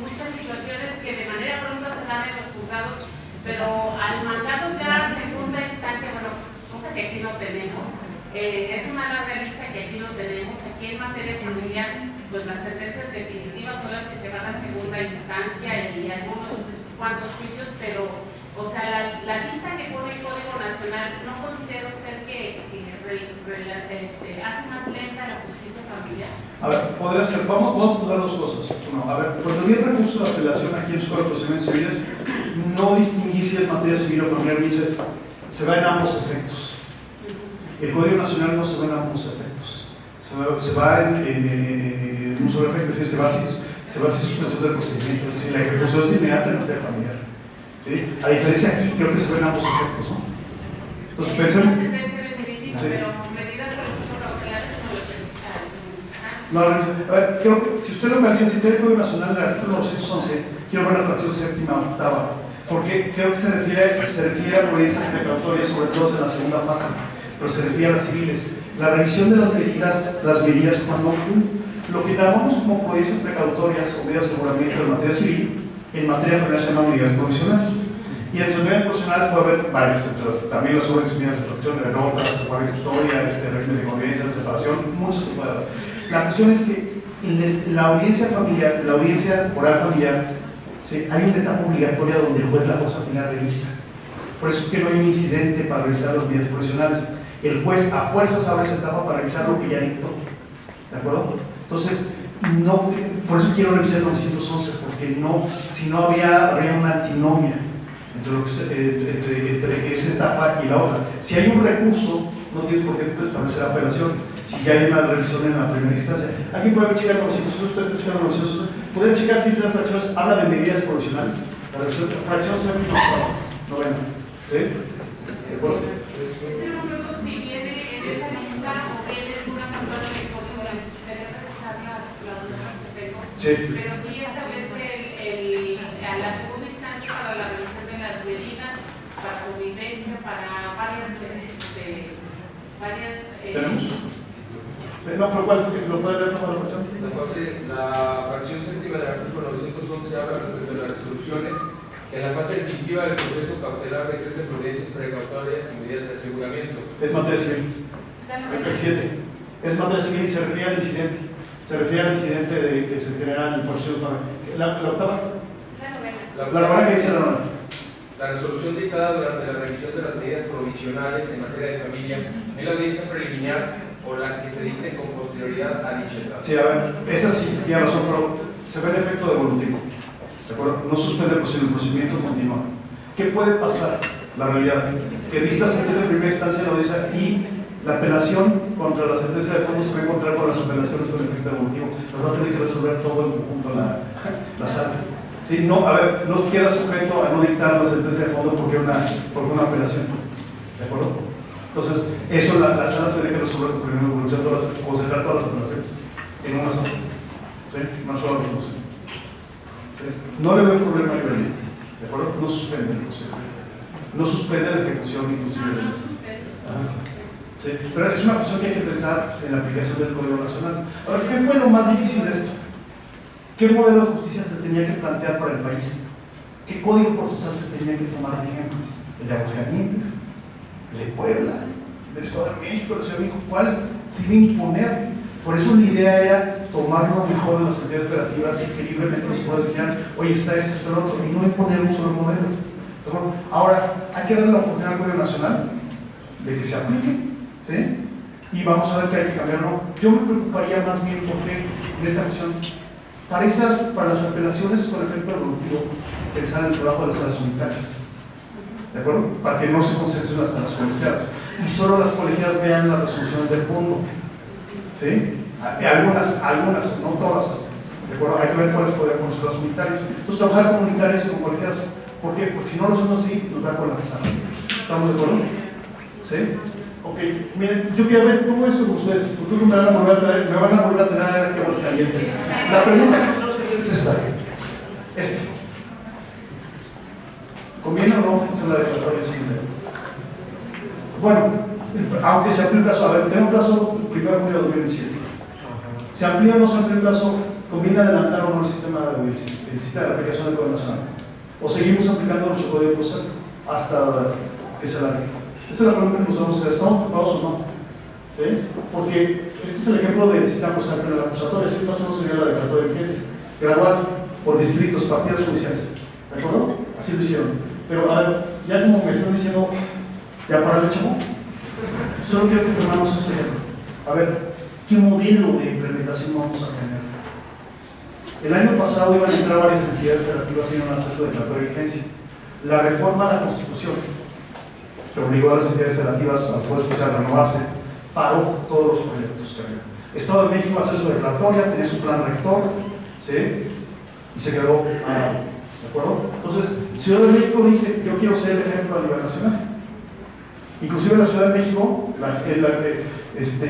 muchas situaciones que de manera pronta se dan en los juzgados, pero al mandarlos ya a segunda instancia, bueno, cosa que aquí no tenemos, es una larga lista que aquí no tenemos. Aquí en materia familiar, pues las sentencias definitivas son las que se van a segunda instancia y algunos cuantos juicios, pero, o sea, la lista que pone el Código Nacional, ¿no considera usted que hace más lenta la justicia familiar? A ver, podría ser, vamos a poner dos cosas. Uno, a ver, cuando vi el recurso de apelación aquí en su Código de Procedimientos Civiles, no distinguí si es materia civil o familiar, dice, se va en ambos efectos. El Código Nacional no se va en ambos efectos, se va en un solo efecto, es decir, se va sin suspensión del procedimiento, es decir, la ejecución es inmediata en materia familiar. ¿Sí? A diferencia aquí, creo que se ven ambos efectos, ¿no? Entonces, pensemos. Sí. Pero medidas de recurso cautelares no lo se no, a ver, creo que si usted lo analiza, si tiene el Código Nacional del artículo 911, quiero ver la fracción séptima octava, porque creo que se refiere a providencias precautorias, sobre todo en la segunda fase, pero se refiere a las civiles. La revisión de las medidas cuando lo que llamamos como providencias precautorias o medidas de aseguramiento en materia civil, en materia familiar se llaman medidas provisionales. Y en las medidas provisionales puede haber varias, también las medidas de protección de notas, guardia y custodia, régimen de convivencia, de separación, muchas que puede haber. La cuestión es que en la audiencia familiar, en la audiencia oral familiar, hay una etapa obligatoria donde el juez la cosa final revisa. Por eso es que no hay un incidente para revisar las medidas provisionales. El juez a fuerzas abre esa etapa para revisar lo que ya dictó. ¿De acuerdo? Entonces, no, por eso quiero revisar el 911, porque si no habría una antinomia entre esa etapa y la otra. Si hay un recurso, no tienes por qué establecer apelación. Si ya hay una revisión en la primera instancia, aquí puede checar el 911, usted está checando el 911, podría checar si las fracciones habla de medidas provisionales. La fracción séptima, novena. ¿Sí? ¿De acuerdo? Si viene en esa lista o viene una campaña de código, necesitaría revisar las notas que tengo. Sí. Pero sí establece a la segunda instancia para la revisión de las medidas, para convivencia, para varias. ¿Tenemos? No, pero ¿cuál? ¿Lo puede leer como la fracción? La fracción séptima del artículo 911 habla respecto de las resoluciones que en la fase definitiva del proceso cautelar decreta providencias precautorias y medidas de aseguramiento. Es materia civil. El 7. Es materia civil y se refiere al incidente. Se refiere al incidente que se genera en procesos para. ¿La octava? La novena que dice la novena. La resolución dictada durante la revisión de las medidas provisionales en materia de familia en la audiencia preliminar o las que se dicten con posterioridad a dicha etapa. Sí, a ver, esa sí, tiene razón, pero se ve el efecto devolutivo. ¿De acuerdo? No suspende el procedimiento continúa. ¿Qué puede pasar? La realidad, que dicta sentencia en primera instancia la audiencia y la apelación contra la sentencia de fondo se va a encontrar con las apelaciones con efecto devolutivo. Nos va a tener que resolver todo en conjunto la sala. Sí, no, a ver, no queda sujeto a no dictar la sentencia de fondo porque una apelación. ¿De acuerdo? Entonces, eso la sala tiene que resolver con primera evolución, concentrar todas las apelaciones en una sola. ¿Sí? Una sola resolución. ¿Sí? No le veo problema a nivel. ¿De acuerdo? No suspende el procedimiento. No suspende la ejecución inclusive. No suspende. Sí, pero es una cuestión que hay que pensar en la aplicación del Código Nacional. Ahora, ¿qué fue lo más difícil de esto? ¿Qué modelo de justicia se tenía que plantear para el país? ¿Qué código procesal se tenía que tomar de ejemplo? ¿El de Aguascalientes? ¿El de Puebla? ¿El del Estado de México? ¿El de Ciudad de México? ¿Cuál se iba a imponer? Por eso la idea era tomar lo mejor de las entidades federativas y que libremente los pueblos dijeran, oye, está esto, el otro, y no imponer un solo modelo. Entonces, bueno, ahora, hay que darle la oportunidad al Código Nacional de que se aplique, ¿sí? Y vamos a ver qué hay que cambiarlo. Yo me preocuparía más bien porque en esta cuestión, para las apelaciones con efecto evolutivo, pensar en el trabajo de las salas unitarias, ¿de acuerdo? Para que no se concentren las salas colegiadas y solo las colegiadas vean las resoluciones del fondo, ¿sí? Algunas, no todas, ¿de acuerdo? Hay que ver cuáles podrían con las salas unitarias. Entonces, trabajar con unitarias y con colegiadas. ¿Por qué? Porque si no lo hacemos así, nos va a colapsar. ¿Estamos de acuerdo? ¿Sí? Ok, miren, yo quiero ver todo esto con ustedes, porque me van a volver a tener aquí a Aguascalientes. La pregunta que nosotros que hacer es esta. ¿Conviene o no hacer la declaratoria sin dinero? Bueno, aunque se amplíe el plazo, a ver, tenemos plazo 1 de junio de 2017. ¿Se amplía o no se amplía el plazo? ¿Conviene adelantar o no el sistema de aplicación del Código Nacional? ¿O seguimos aplicando nuestro código postal hasta que se la... Esa es la pregunta que nos vamos a hacer. ¿Estamos ocupados o no? ¿Sí? Porque este es el ejemplo del sistema postal penal acusatorio. Así más o menos sería la declaratoria de vigencia. Gradual, por distritos, partidas judiciales. ¿De acuerdo? Así lo hicieron. Pero a ver, ya como me están diciendo, ¿ya para el chavo? Solo quiero que formamos este ejemplo. A ver, ¿qué modelo de implementación vamos a tener? El año pasado iban a entrar varias entidades federativas y iban a hacer su declaratoria de vigencia. La reforma a la Constitución, que obligó a las entidades federativas a después a renovarse, paró todos los proyectos que había. Estado de México va a hacer su declaratoria, tenía su plan rector, ¿sí? Y se quedó parado. ¿De acuerdo? Entonces, Ciudad de México dice, yo quiero ser el ejemplo a nivel nacional. Inclusive la Ciudad de México,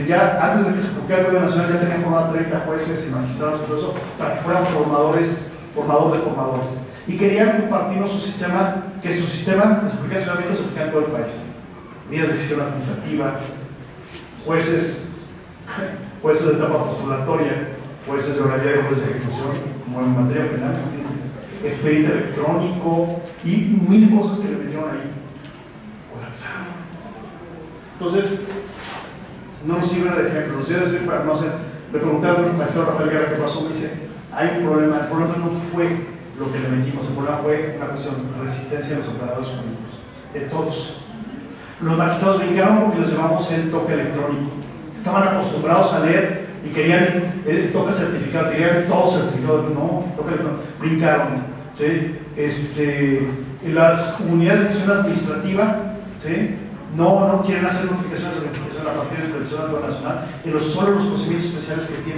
ya antes de que se publicara el Código Nacional, ya tenía formado 30 jueces y magistrados y todo eso, para que fueran formador de formadores. Y querían compartirnos su sistema, que su sistema de publicar en Ciudad de México se publica en todo el país. Vías de gestión administrativa, jueces de etapa postulatoria, jueces de oralidad y jueces de ejecución, como en materia penal, expediente electrónico y mil cosas que le metieron ahí. Colapsaron. Entonces, no nos sirve de ejemplo. Nos sirve de decir, para no sé, le pregunté al magistrado Rafael Guerra qué pasó, me dice, hay un problema. El problema no fue lo que le metimos, el problema fue una cuestión de resistencia de los operadores jurídicos, de todos. Los magistrados brincaron porque les llevamos el toque electrónico. Estaban acostumbrados a leer y querían el toque certificado, querían todo certificado. No, toque electrónico. Brincaron. ¿Sí? En las unidades de gestión administrativa, ¿sí? No quieren hacer notificaciones de notificación a partir del Tribunal Nacional, solo los procedimientos especiales que tienen.